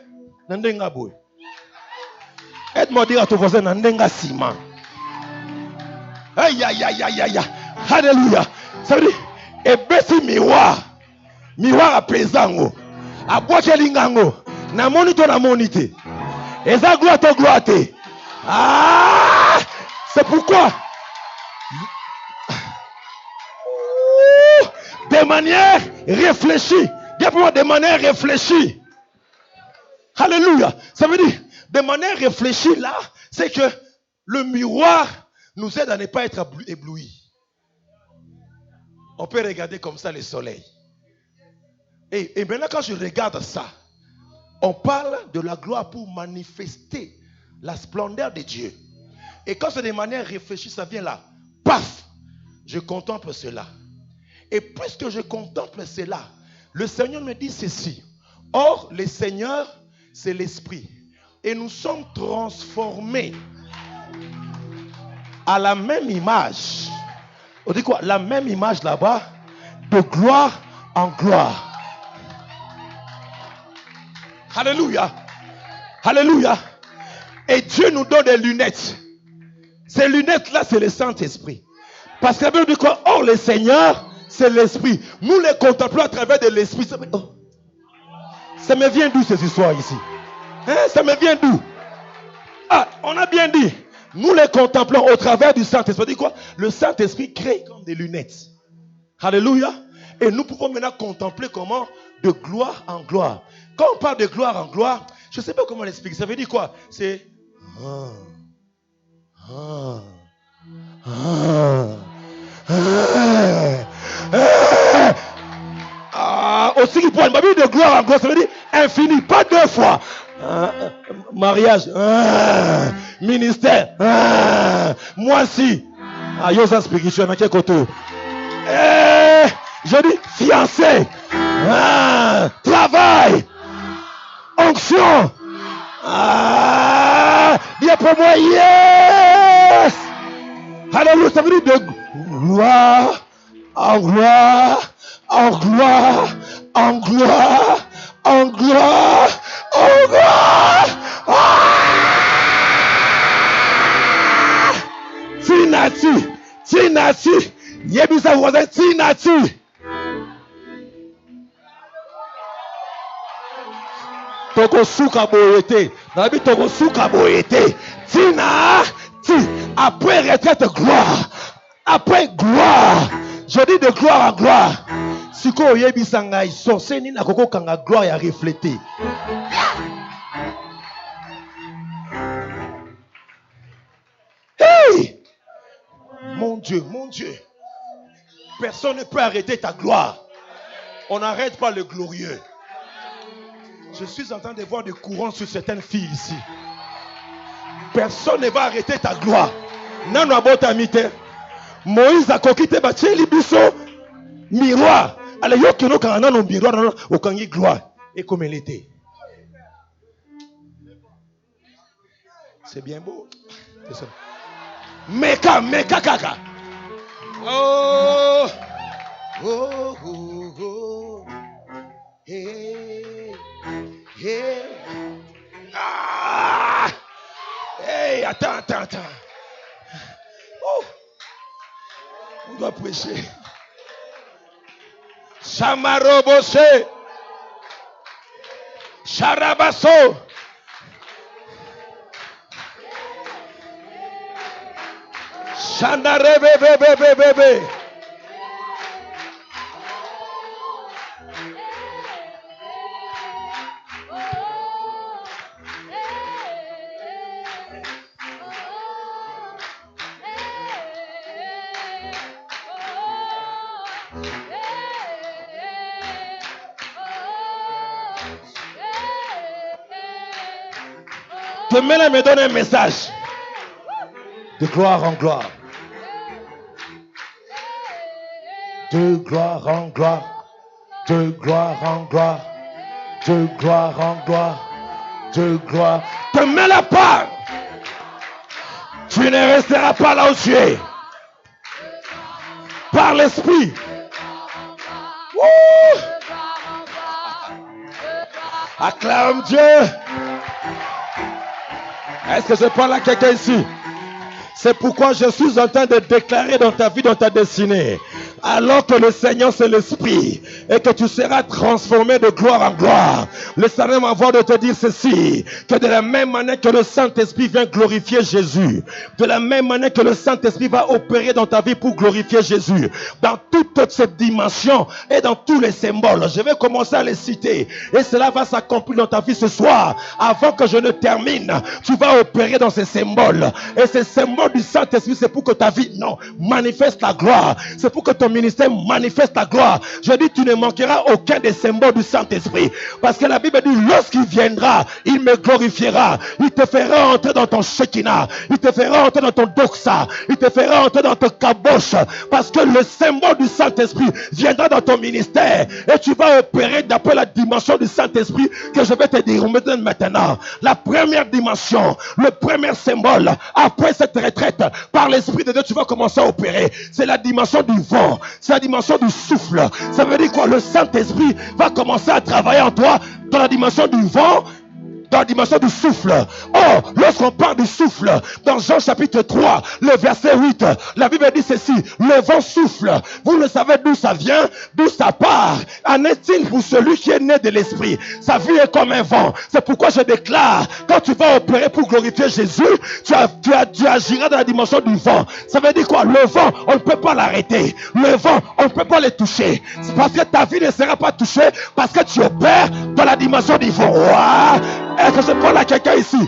aide-moi à dire à ton voisin, Nandenga Sima. Aïe, aïe, aïe, aïe, aïe. Alléluia. Ça veut dire, et besi miroir. Miroir apaisant. A boîte lingango. Na monito na monité. Et ça gloire te gloire te. Ah! C'est pourquoi. De manière réfléchie. Dis pour moi, de manière réfléchie. Alléluia. Ça veut dire, de manière réfléchie là, c'est que le miroir nous aide à ne pas être ébloui. On peut regarder comme ça le soleil. Et maintenant quand je regarde ça, on parle de la gloire pour manifester la splendeur de Dieu. Et quand c'est de manière réfléchie, ça vient là. Paf! Je contemple cela. Et puisque je contemple cela, le Seigneur me dit ceci. Or, le Seigneur, c'est l'Esprit. Et nous sommes transformés à la même image. On dit quoi? La même image là-bas, de gloire en gloire. Alléluia. Alléluia. Et Dieu nous donne des lunettes. Ces lunettes-là, c'est le Saint-Esprit. Parce que la Bible dit quoi? Or, le Seigneur, c'est l'Esprit. Nous les contemplons à travers de l'Esprit. Ça me vient d'où ces histoires ici? Ça me vient d'où? Ah, on a bien dit. Nous les contemplons au travers du Saint-Esprit. Dit quoi? Le Saint-Esprit crée comme des lunettes. Alléluia. Et nous pouvons maintenant contempler comment? De gloire en gloire. Quand on parle de gloire en gloire, je ne sais pas comment l'expliquer. Ça veut dire quoi? C'est... aussi qu'il pourrait de gloire en gloire, ça veut dire infini, pas deux fois. Mariage, ministère, moi si. Yosa spirituel, à quel côté? Je dis fiancé, travail, onction. Bien pour moi, yes. Alléluia, ça veut dire de gloire en gloire, en gloire, en gloire, en gloire, en gloire. Tinati, Tinati, Yebisa voisin, Tinati. Toko souka boyete, nabi toko souka boyete. Tina, ti, après retraite gloire, après gloire. Je dis de gloire en gloire. Si ko yebisa ngai sorse ni na koko kanga gloire ya refléter. Hey! Mon Dieu, mon Dieu. Personne ne peut arrêter ta gloire. On n'arrête pas le glorieux. Je suis en train de voir des courants sur certaines filles ici. Personne ne va arrêter ta gloire. Nano abota mite. Moïse a coquité baché libiso miroir. Alors yo keno quand on miroir non au kangi gloire et comme elle était. C'est bien beau. C'est ça. Meka meka kaka. Oh oh oh oh. Hey hey. Ah. Hey, attends. Oh. On doit prêcher. Chamarobose. Charabasso. Chandarebe. Te mets là, me donne un message. De gloire en gloire. De gloire en gloire. De gloire en gloire. De gloire en gloire. De gloire. Te mets là pas. Tu ne resteras pas là où tu es. Par l'esprit. Wouh! Acclame Dieu. Est-ce que je parle à quelqu'un ici? C'est pourquoi je suis en train de déclarer dans ta vie, dans ta destinée, alors que le Seigneur c'est l'Esprit et que tu seras transformé de gloire en gloire. Le Seigneur m'envoie de te dire ceci, que de la même manière que le Saint-Esprit vient glorifier Jésus, de la même manière que le Saint-Esprit va opérer dans ta vie pour glorifier Jésus, dans toute cette dimension et dans tous les symboles. Je vais commencer à les citer et cela va s'accomplir dans ta vie ce soir. Avant que je ne termine, tu vas opérer dans ces symboles. Et ces symboles du Saint-Esprit, c'est pour que ta vie, manifeste la gloire. C'est pour que ton ministère manifeste la gloire. Je dis, tu ne manqueras aucun des symboles du Saint-Esprit. Parce que la Bible dit, lorsqu'il viendra, il me glorifiera. Il te fera entrer dans ton Shekinah. Il te fera entrer dans ton Doxa. Il te fera entrer dans ton Kabosh. Parce que le symbole du Saint-Esprit viendra dans ton ministère. Et tu vas opérer d'après la dimension du Saint-Esprit que je vais te dire maintenant. La première dimension, le premier symbole, après cette retraite, par l'Esprit de Dieu, tu vas commencer à opérer. C'est la dimension du vent. C'est la dimension du souffle. Ça veut dire quoi? Le Saint-Esprit va commencer à travailler en toi dans la dimension du vent, dans la dimension du souffle. Oh, lorsqu'on parle du souffle, dans Jean chapitre 3, le verset 8, la Bible dit ceci, le vent souffle. Vous ne savez d'où ça vient, d'où ça part. En est-il pour celui qui est né de l'esprit? Sa vie est comme un vent. C'est pourquoi je déclare, quand tu vas opérer pour glorifier Jésus, tu agiras dans la dimension du vent. Ça veut dire quoi? Le vent, on ne peut pas l'arrêter. Le vent, on ne peut pas le toucher. C'est parce que ta vie ne sera pas touchée, parce que tu opères dans la dimension du vent. Wow. Est-ce que je parle à quelqu'un ici?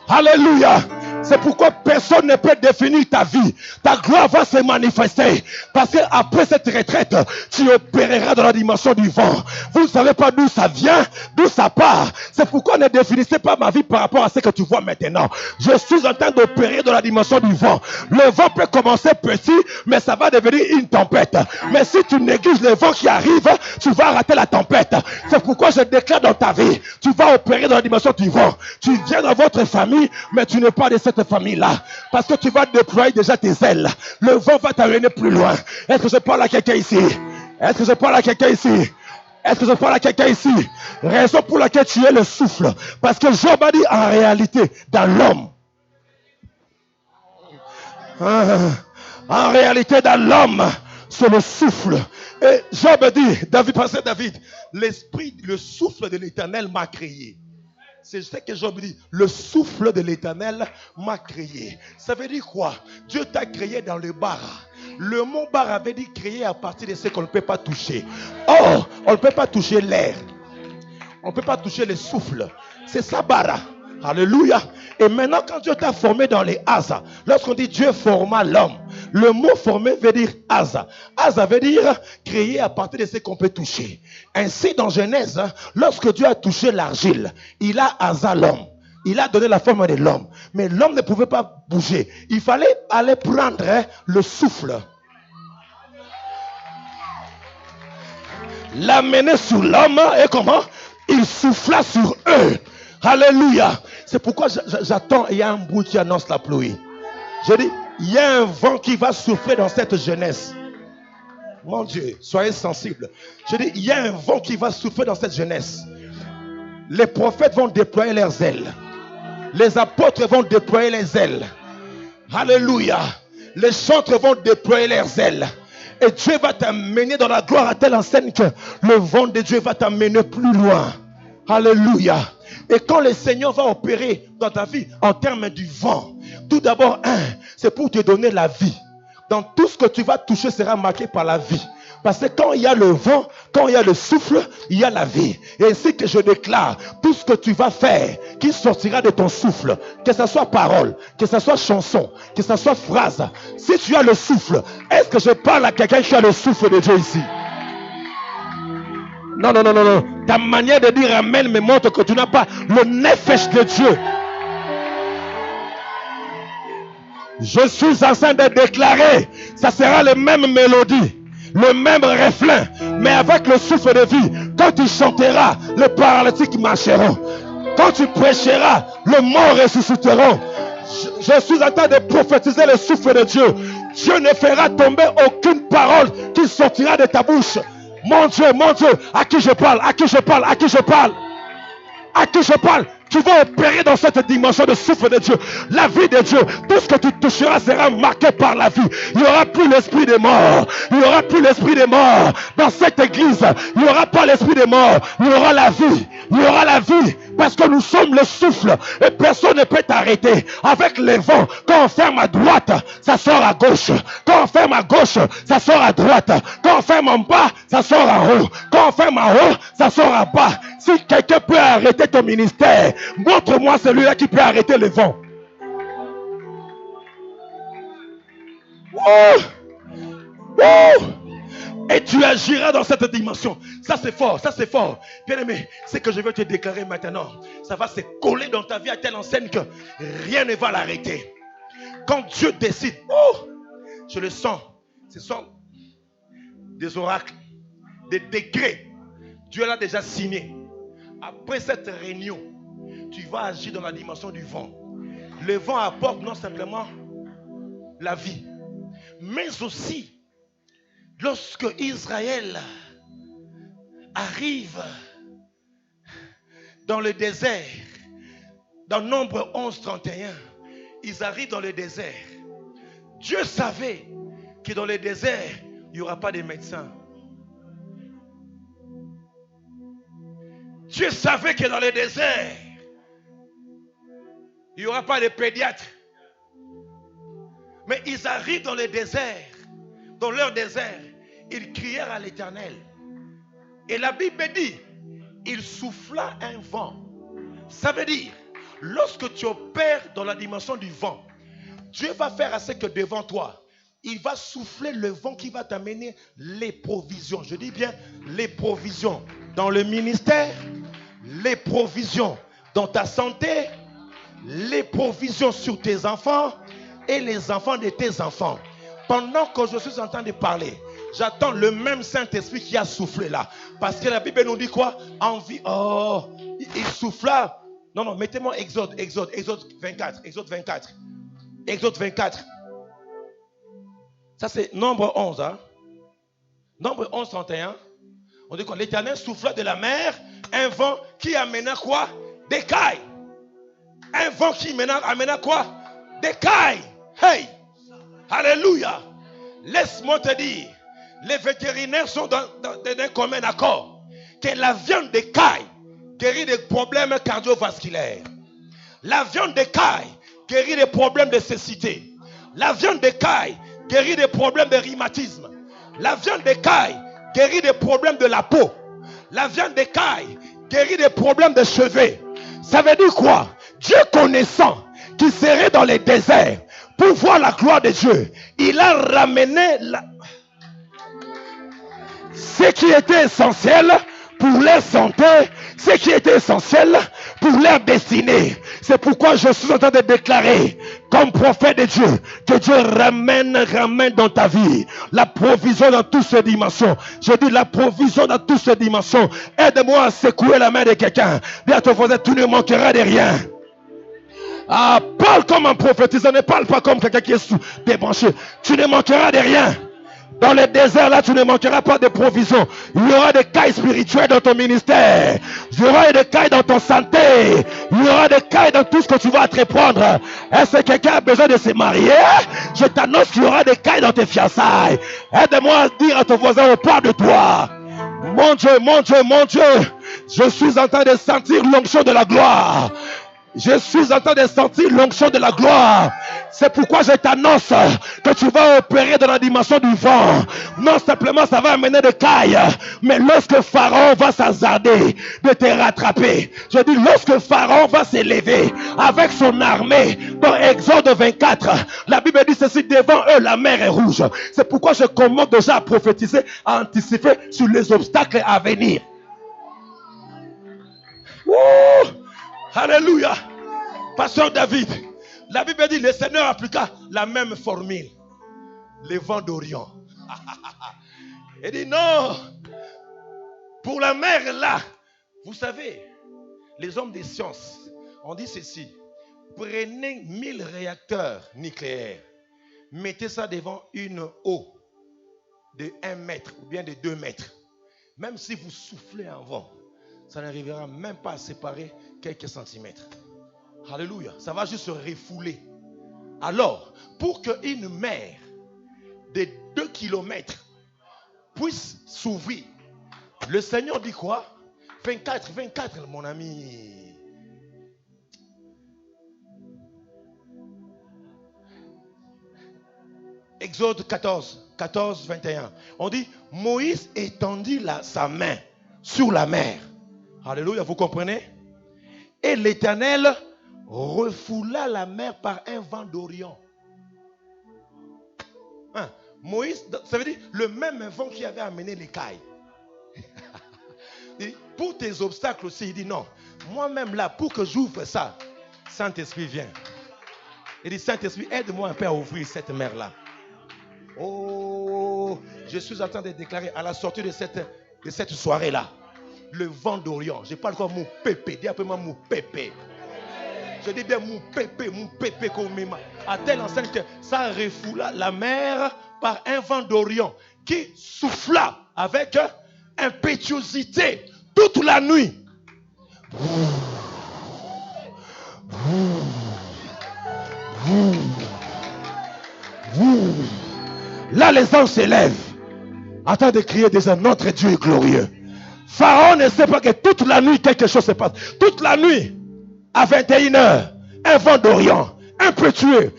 Alléluia. C'est pourquoi personne ne peut définir ta vie. Ta gloire va se manifester. Parce qu'après cette retraite, tu opéreras dans la dimension du vent. Vous ne savez pas d'où ça vient, d'où ça part. C'est pourquoi ne définissez pas ma vie par rapport à ce que tu vois maintenant. Je suis en train d'opérer dans la dimension du vent. Le vent peut commencer petit, mais ça va devenir une tempête. Mais si tu négliges le vent qui arrive, tu vas rater la tempête. C'est pourquoi je déclare dans ta vie, tu vas opérer dans la dimension du vent. Tu viens dans votre famille, mais tu n'es pas de cette famille-là. Parce que tu vas déployer déjà tes ailes. Le vent va t'amener plus loin. Est-ce que je parle à quelqu'un ici? Est-ce que je parle à quelqu'un ici? Est-ce que je parle à quelqu'un ici? Raison pour laquelle tu es le souffle. Parce que Job a dit en réalité, dans l'homme. En réalité, dans l'homme, c'est le souffle. Et Job dit, David, l'esprit, le souffle de l'Éternel m'a créé. C'est ce que Job dit. Le souffle de l'Éternel m'a créé. Ça veut dire quoi? Dieu t'a créé dans le bara. Le mot bara avait dit créer à partir de ce qu'on ne peut pas toucher. Or, on ne peut pas toucher l'air. On ne peut pas toucher le souffle. C'est ça bara. Alléluia. Et maintenant, quand Dieu t'a formé dans les Asa, lorsqu'on dit Dieu forma l'homme, le mot formé veut dire Asa. Asa veut dire créer à partir de ce qu'on peut toucher. Ainsi, dans Genèse, lorsque Dieu a touché l'argile, il a Asa l'homme. Il a donné la forme de l'homme. Mais l'homme ne pouvait pas bouger. Il fallait aller prendre le souffle. L'amener sur l'homme et comment? Il souffla sur eux. Alléluia. C'est pourquoi j'attends, il y a un bruit qui annonce la pluie. Je dis, il y a un vent qui va souffler dans cette jeunesse. Mon Dieu, soyez sensibles. Je dis, il y a un vent qui va souffler dans cette jeunesse. Les prophètes vont déployer leurs ailes. Les apôtres vont déployer les ailes. Alléluia. Les chantres vont déployer leurs ailes. Et Dieu va t'amener dans la gloire à telle enseigne que le vent de Dieu va t'amener plus loin. Alléluia. Et quand le Seigneur va opérer dans ta vie en termes du vent, tout d'abord, c'est pour te donner la vie. Dans tout ce que tu vas toucher sera marqué par la vie. Parce que quand il y a le vent, quand il y a le souffle, il y a la vie. Et ainsi que je déclare, tout ce que tu vas faire, qui sortira de ton souffle, que ce soit parole, que ce soit chanson, que ce soit phrase, si tu as le souffle, est-ce que je parle à quelqu'un qui a le souffle de Dieu ici? Non. Ta manière de dire amen me montre que tu n'as pas le nefesh de Dieu. Je suis en train de déclarer, ça sera la même mélodie, le même refrain, mais avec le souffle de vie. Quand tu chanteras, les paralytiques marcheront. Quand tu prêcheras, les morts ressusciteront. Je suis en train de prophétiser le souffle de Dieu. Dieu ne fera tomber aucune parole qui sortira de ta bouche. Mon Dieu, à qui je parle, à qui je parle, à qui je parle, à qui je parle. Tu vas opérer dans cette dimension de souffle de Dieu. La vie de Dieu, tout ce que tu toucheras sera marqué par la vie. Il n'y aura plus l'esprit des morts. Il n'y aura plus l'esprit des morts. Dans cette église, il n'y aura pas l'esprit des morts. Il y aura la vie. Il y aura la vie. Parce que nous sommes le souffle. Et personne ne peut t'arrêter. Avec les vents, quand on ferme à droite, ça sort à gauche. Quand on ferme à gauche, ça sort à droite. Quand on ferme en bas, ça sort en haut. Quand on ferme en haut, ça sort en bas. Si quelqu'un peut arrêter ton ministère, montre-moi celui-là qui peut arrêter le vent. Oh! Oh! Et tu agiras dans cette dimension. Ça c'est fort, ça c'est fort. Bien aimé, ce que je veux te déclarer maintenant, ça va se coller dans ta vie à telle enseigne que rien ne va l'arrêter. Quand Dieu décide, oh, je le sens, ce sont des oracles, des décrets. Dieu l'a déjà signé. Après cette réunion, tu vas agir dans la dimension du vent. Le vent apporte non simplement la vie, mais aussi lorsque Israël arrive dans le désert, dans Nombre 11, 31, ils arrivent dans le désert. Dieu savait que dans le désert, il n'y aura pas de médecins. Dieu savait que dans le désert, il n'y aura pas de pédiatre. Mais ils arrivent dans le désert. Dans leur désert, ils crièrent à l'Éternel. Et la Bible dit, il souffla un vent. Ça veut dire, lorsque tu opères dans la dimension du vent, Dieu va faire à ce que devant toi, il va souffler le vent qui va t'amener les provisions. Je dis bien les provisions dans le ministère, les provisions dans ta santé, les provisions sur tes enfants et les enfants de tes enfants. Pendant que je suis en train de parler, j'attends le même Saint-Esprit qui a soufflé là. Parce que la Bible nous dit quoi? Envie. Oh, il souffla. Non, mettez-moi Exode 24. Exode 24. Exode 24. Ça c'est Nombre 11. Hein? Nombre 11, 31. On dit quoi? L'Éternel souffla de la mer un vent qui amena quoi? Des cailles. Un vent qui amena quoi? Des cailles. Hey! Alléluia. Laisse-moi te dire, les vétérinaires sont d'un commun accord que la viande de caille guérit des problèmes cardiovasculaires. La viande de caille guérit des problèmes de cécité. La viande de caille guérit des problèmes de rhumatisme. La viande de caille guérit des problèmes de la peau. La viande de caille guérit des problèmes de cheveux. Ça veut dire quoi? Dieu connaissant qui serait dans les déserts pour voir la gloire de Dieu, il a ramené ce qui était essentiel pour leur santé, ce qui était essentiel pour leur destinée. C'est pourquoi je suis en train de déclarer comme prophète de Dieu que Dieu ramène dans ta vie la provision dans toutes ces dimensions. Je dis la provision dans toutes ces dimensions. Aide-moi à secouer la main de quelqu'un. Dis à ton voisin, tu ne manqueras de rien. Ah, parle comme un prophétisant, ne parle pas comme quelqu'un qui est débranché. Tu ne manqueras de rien. Dans le désert là, tu ne manqueras pas de provisions. Il y aura des cailles spirituelles dans ton ministère. Il y aura des cailles dans ton santé. Il y aura des cailles dans tout ce que tu vas entreprendre. Est-ce que quelqu'un a besoin de se marier? Je t'annonce qu'il y aura des cailles dans tes fiançailles. Aide-moi à dire à ton voisin, on parle de toi. Mon Dieu, mon Dieu, mon Dieu. Je suis en train de sentir l'onction de la gloire. Je suis en train de sentir l'onction de la gloire. C'est pourquoi je t'annonce que tu vas opérer dans la dimension du vent. Non simplement ça va amener des cailles, mais lorsque Pharaon va s'hasarder de te rattraper, je dis lorsque Pharaon va s'élever avec son armée, dans Exode 24, la Bible dit ceci, devant eux la mer est rouge. C'est pourquoi je commande déjà à prophétiser, à anticiper sur les obstacles à venir. Wouh! Alléluia. Pasteur David, La Bible dit, le Seigneur appliqua la même formule. Les vents d'Orient. Il dit non. Pour la mer là, vous savez, les hommes des sciences ont dit ceci. Prenez 1000 réacteurs nucléaires. Mettez ça devant une eau de 1 mètre ou bien de 2 mètres. Même si vous soufflez un vent, ça n'arrivera même pas à séparer quelques centimètres. Alléluia. Ça va juste se refouler. Alors, pour qu'une mer de 2 kilomètres puisse s'ouvrir, le Seigneur dit quoi? 24, mon ami. Exode 14, 21. On dit, Moïse étendit sa main sur la mer. Alléluia, vous comprenez? Et l'Éternel refoula la mer par un vent d'Orient. Hein? Moïse, ça veut dire le même vent qui avait amené l'écaille. Pour tes obstacles aussi, il dit non. Moi-même là, pour que j'ouvre ça, Saint-Esprit vient. Il dit, Saint-Esprit, aide-moi un peu à ouvrir cette mer-là. Oh, je suis en train de déclarer à la sortie de cette soirée-là, le vent d'Orient. Je parle comme mon pépé. Dis appelle-moi mon pépé. Je dis bien mon pépé comme même. À telle enseigne que ça refoula la mer par un vent d'Orient qui souffla avec impétuosité toute la nuit. Là, les anges s'élèvent en train de crier déjà, notre Dieu est glorieux. Pharaon ne sait pas que toute la nuit quelque chose se passe. Toute la nuit, à 21h, un vent d'Orient impétueux.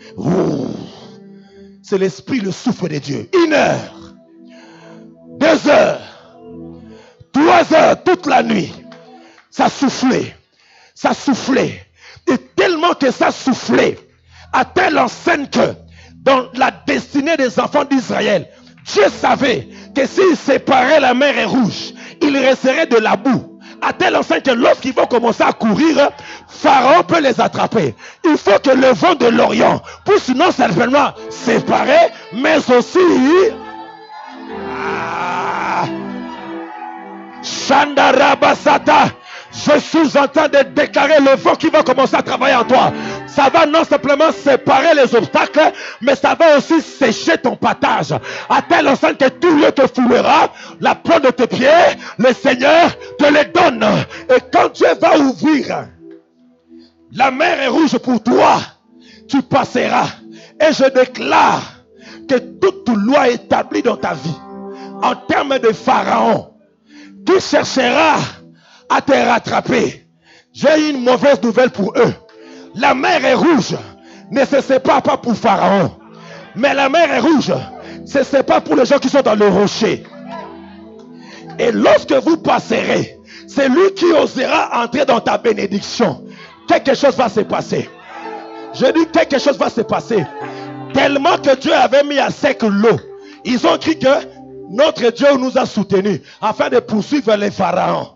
C'est l'esprit, le souffle de Dieu. 1 heure, 2 heures, 3 heures, toute la nuit. Ça soufflait. Ça soufflait. Et tellement que ça soufflait, à telle enseigne que dans la destinée des enfants d'Israël, Dieu savait que s'il séparait la mer Rouge, il resterait de la boue. À telle enseigne que lorsqu'ils vont commencer à courir, Pharaon peut les attraper. Il faut que le vent de l'Orient puisse non seulement séparer, mais aussi... Shandarabasata. Je suis en train de déclarer le vent qui va commencer à travailler en toi. Ça va non simplement séparer les obstacles, mais ça va aussi sécher ton partage. À tel enseigne que tout lieu te foulera, la plante de tes pieds, le Seigneur te les donne. Et quand Dieu va ouvrir, la mer est rouge pour toi, tu passeras. Et je déclare que toute loi établie dans ta vie, en termes de Pharaon, qui cherchera à te rattraper. J'ai une mauvaise nouvelle pour eux. La mer est rouge ne se sépare pas pour Pharaon. Mais la mer est rouge se sépare pour les gens qui sont dans le rocher. Et lorsque vous passerez, c'est lui qui osera entrer dans ta bénédiction. Quelque chose va se passer. Je dis quelque chose va se passer. Tellement que Dieu avait mis à sec l'eau. Ils ont cru que notre Dieu nous a soutenus afin de poursuivre les pharaons.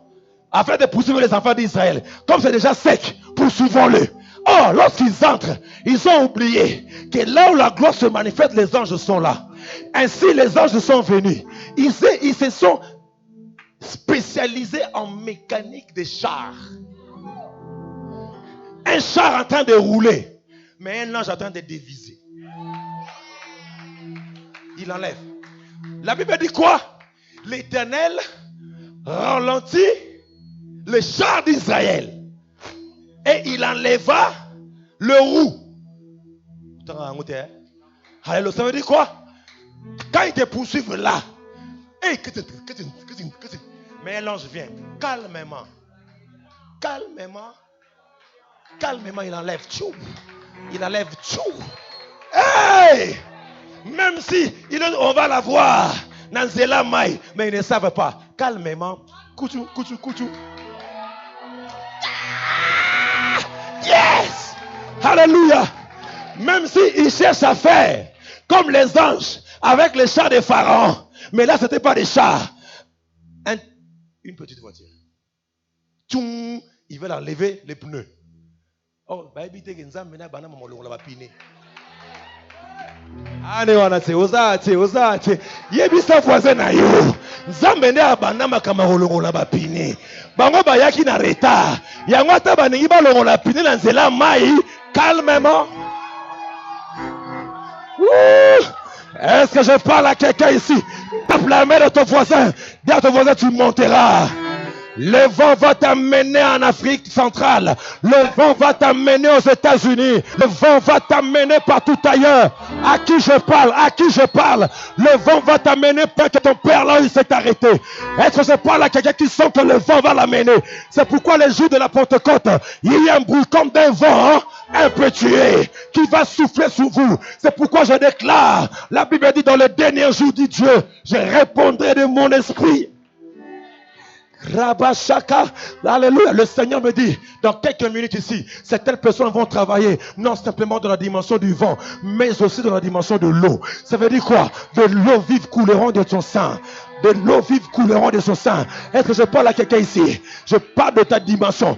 Afin de poursuivre les enfants d'Israël. Comme c'est déjà sec, poursuivons-le. Or, lorsqu'ils entrent, ils ont oublié que là où la gloire se manifeste, les anges sont là. Ainsi, les anges sont venus. Ils se sont spécialisés en mécanique des chars. Un char en train de rouler, mais un ange en train de déviser. Il enlève. La Bible dit quoi? L'Éternel ralentit le char d'Israël et il enleva le roue. Alléluia, ça veut dire quoi? Quand ils te poursuivent là, mais l'ange vient calmement, il enlève tout. Hey! Même si on va la voir dans Zéla Maï, mais ils ne savent pas. Calmement, coutou. Yes! Alléluia! Même s'ils cherchent à faire comme les anges avec les chars de Pharaon, mais là, ce n'était pas des chars. Une petite voiture. Tchoum, ils veulent enlever les pneus. Oh, baby te nzambe na bana molongo la bapine. Ane wana te oza. Yebisa voisin na yo. Nzambe ne abana makama molongo la bapine. Bango bayaki na retard. Yango ata baningi balongo la pine na nzela mai calmement. Est-ce que je parle à quelqu'un ici? Tape la main de ton voisin. Dis à ton voisin, tu monteras. Le vent va t'amener en Afrique centrale. Le vent va t'amener aux États-Unis. Le vent va t'amener partout ailleurs. À qui je parle? Le vent va t'amener parce que ton père là il s'est arrêté. Est-ce que je parle à quelqu'un qui sent que le vent va l'amener? C'est pourquoi les jours de la Pentecôte, il y a un bruit comme d'un vent impétueux qui va souffler sur vous. C'est pourquoi je déclare, la Bible dit dans le dernier jour, dit Dieu, je répondrai de mon esprit. Rabashaka, alléluia. Le Seigneur me dit, dans quelques minutes ici, certaines personnes vont travailler, non simplement dans la dimension du vent, mais aussi dans la dimension de l'eau. Ça veut dire quoi? De l'eau vive couleront de ton sang. De l'eau vive couleront de son sang. Est-ce que je parle à quelqu'un ici? Je parle de ta dimension.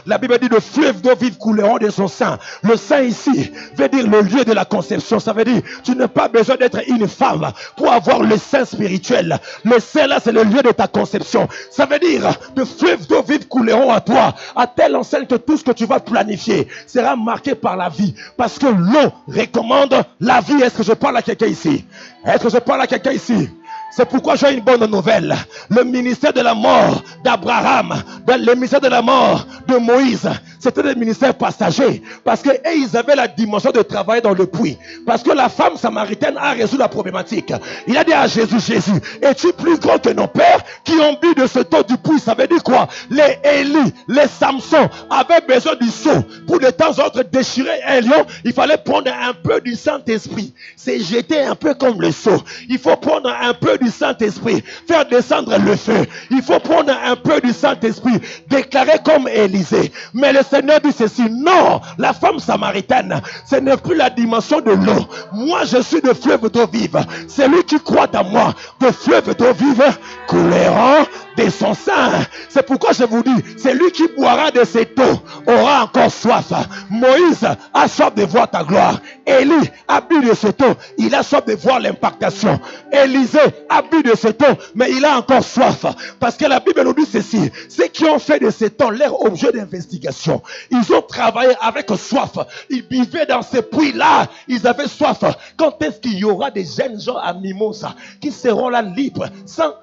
La Bible dit de fleuves d'eau vive couleront de son sang. Le sang ici veut dire le lieu de la conception. Ça veut dire tu n'as pas besoin d'être une femme pour avoir le sein spirituel. Le sein là c'est le lieu de ta conception. Ça veut dire de fleuves d'eau vive couleront à toi, à telle enseigne que tout ce que tu vas planifier sera marqué par la vie. Parce que l'eau recommande la vie. Est-ce que je parle à quelqu'un ici? C'est pourquoi j'ai une bonne nouvelle. Le ministère de la mort d'Abraham, le ministère de la mort de Moïse, c'était des ministères passagers. Parce qu'ils avaient la dimension de travailler dans le puits. Parce que la femme samaritaine a résolu la problématique. Il a dit à Jésus, es-tu plus grand que nos pères qui ont bu de ce eau du puits? Ça veut dire quoi? Les Élie, les Samson avaient besoin du seau. Pour de temps en temps déchirer un lion, il fallait prendre un peu du Saint-Esprit. C'est jeter un peu comme le seau. Il faut prendre un peu du Saint-Esprit, faire descendre le feu. Il faut prendre un peu du Saint-Esprit, déclarer comme Élisée. Mais le Seigneur dit ceci, non, la femme samaritaine, ce n'est plus la dimension de l'eau. Moi, je suis de fleuve d'eau vive. Celui qui croit en moi, de fleuve d'eau vive, couleront de son sein. C'est pourquoi je vous dis, celui qui boira de cette eau aura encore soif. Moïse a soif de voir ta gloire. Élie a bu de cette eau, il a soif de voir l'impactation. Élisée a bu de cette eau, mais il a encore soif. Parce que la Bible nous dit ceci, ceux qui ont fait de cet eau leur objet d'investigation, ils ont travaillé avec soif. Ils buvaient dans ces puits-là, ils avaient soif. Quand est-ce qu'il y aura des jeunes gens à Mimosa qui seront là libres, sans...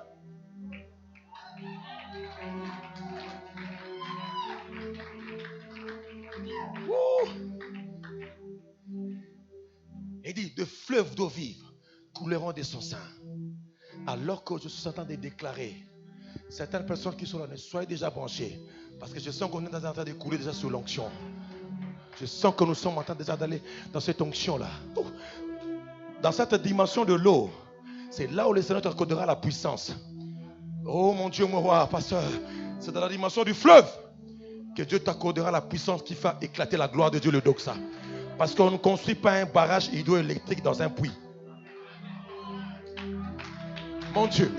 Il dit, de fleuves d'eau vive couleront de son sein. Alors que je suis en train de déclarer, certaines personnes qui sont là, ne soyez déjà branchées. Parce que je sens qu'on est en train de couler déjà sur l'onction. Je sens que nous sommes en train déjà d'aller dans cette onction-là. Dans cette dimension de l'eau, c'est là où le Seigneur t'accordera la puissance. Oh mon Dieu, mon roi, pasteur, c'est dans la dimension du fleuve que Dieu t'accordera la puissance qui fait éclater la gloire de Dieu, le doxa. Parce qu'on ne construit pas un barrage hydroélectrique dans un puits. Mon Dieu,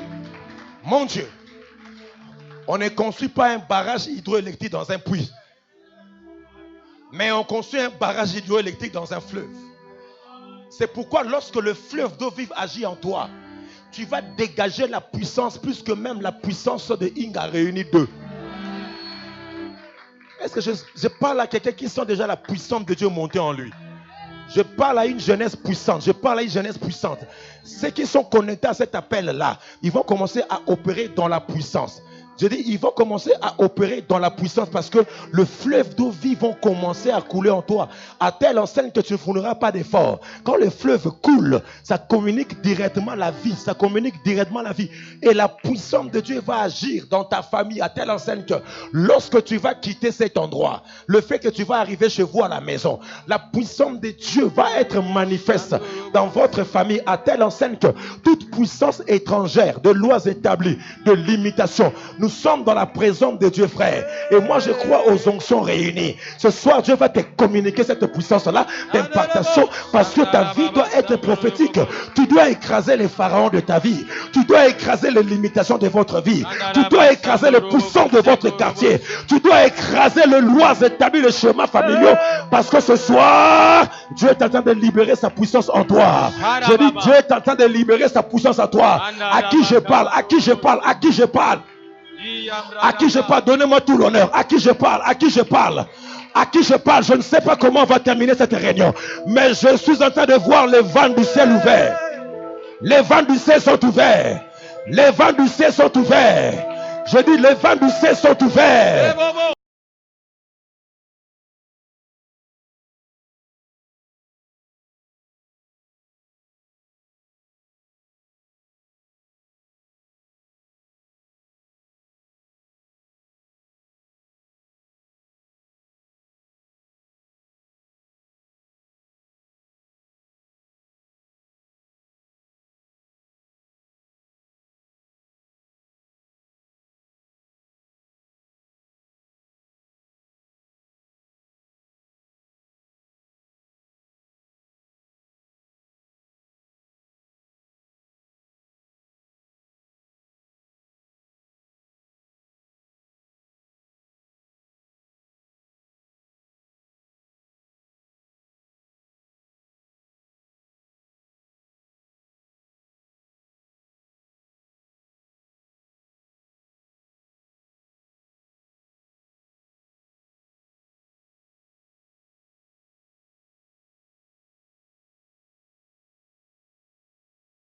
on ne construit pas un barrage hydroélectrique dans un puits. Mais on construit un barrage hydroélectrique dans un fleuve. C'est pourquoi lorsque le fleuve d'eau vive agit en toi, tu vas dégager la puissance plus que même la puissance de Inga réunie 2. Est-ce que je parle à quelqu'un qui sent déjà la puissance de Dieu monter en lui? Je parle à une jeunesse puissante. Ceux qui sont connectés à cet appel-là, ils vont commencer à opérer dans la puissance. Je dis, ils vont commencer à opérer dans la puissance parce que le fleuve d'eau vive vont commencer à couler en toi à telle enseigne que tu ne fourniras pas d'efforts. Quand le fleuve coule, ça communique directement la vie. Et la puissance de Dieu va agir dans ta famille à telle enseigne que lorsque tu vas quitter cet endroit, le fait que tu vas arriver chez vous à la maison, la puissance de Dieu va être manifeste dans votre famille à telle enseigne que toute puissance étrangère, de lois établies, de limitations, Nous sommes dans la présence de Dieu, frère. Et moi, je crois aux onctions réunies. Ce soir, Dieu va te communiquer cette puissance-là d'impartation parce que ta vie doit être prophétique. Tu dois écraser les pharaons de ta vie. Tu dois écraser les limitations de votre vie. Tu dois écraser les puissants de votre quartier. Tu dois écraser les lois établies, les schémas familiaux. Parce que ce soir, Dieu est en train de libérer sa puissance en toi. Je dis, Dieu est en train de libérer sa puissance en toi. À qui je parle? À qui je parle? À qui je parle? À qui je parle? Donnez-moi tout l'honneur. À qui je parle? À qui je parle? À qui je parle? Je ne sais pas comment on va terminer cette réunion. Mais je suis en train de voir les vents du ciel ouverts. Les vents du ciel sont ouverts. Les vents du ciel sont ouverts. Je dis, les vents du ciel sont ouverts.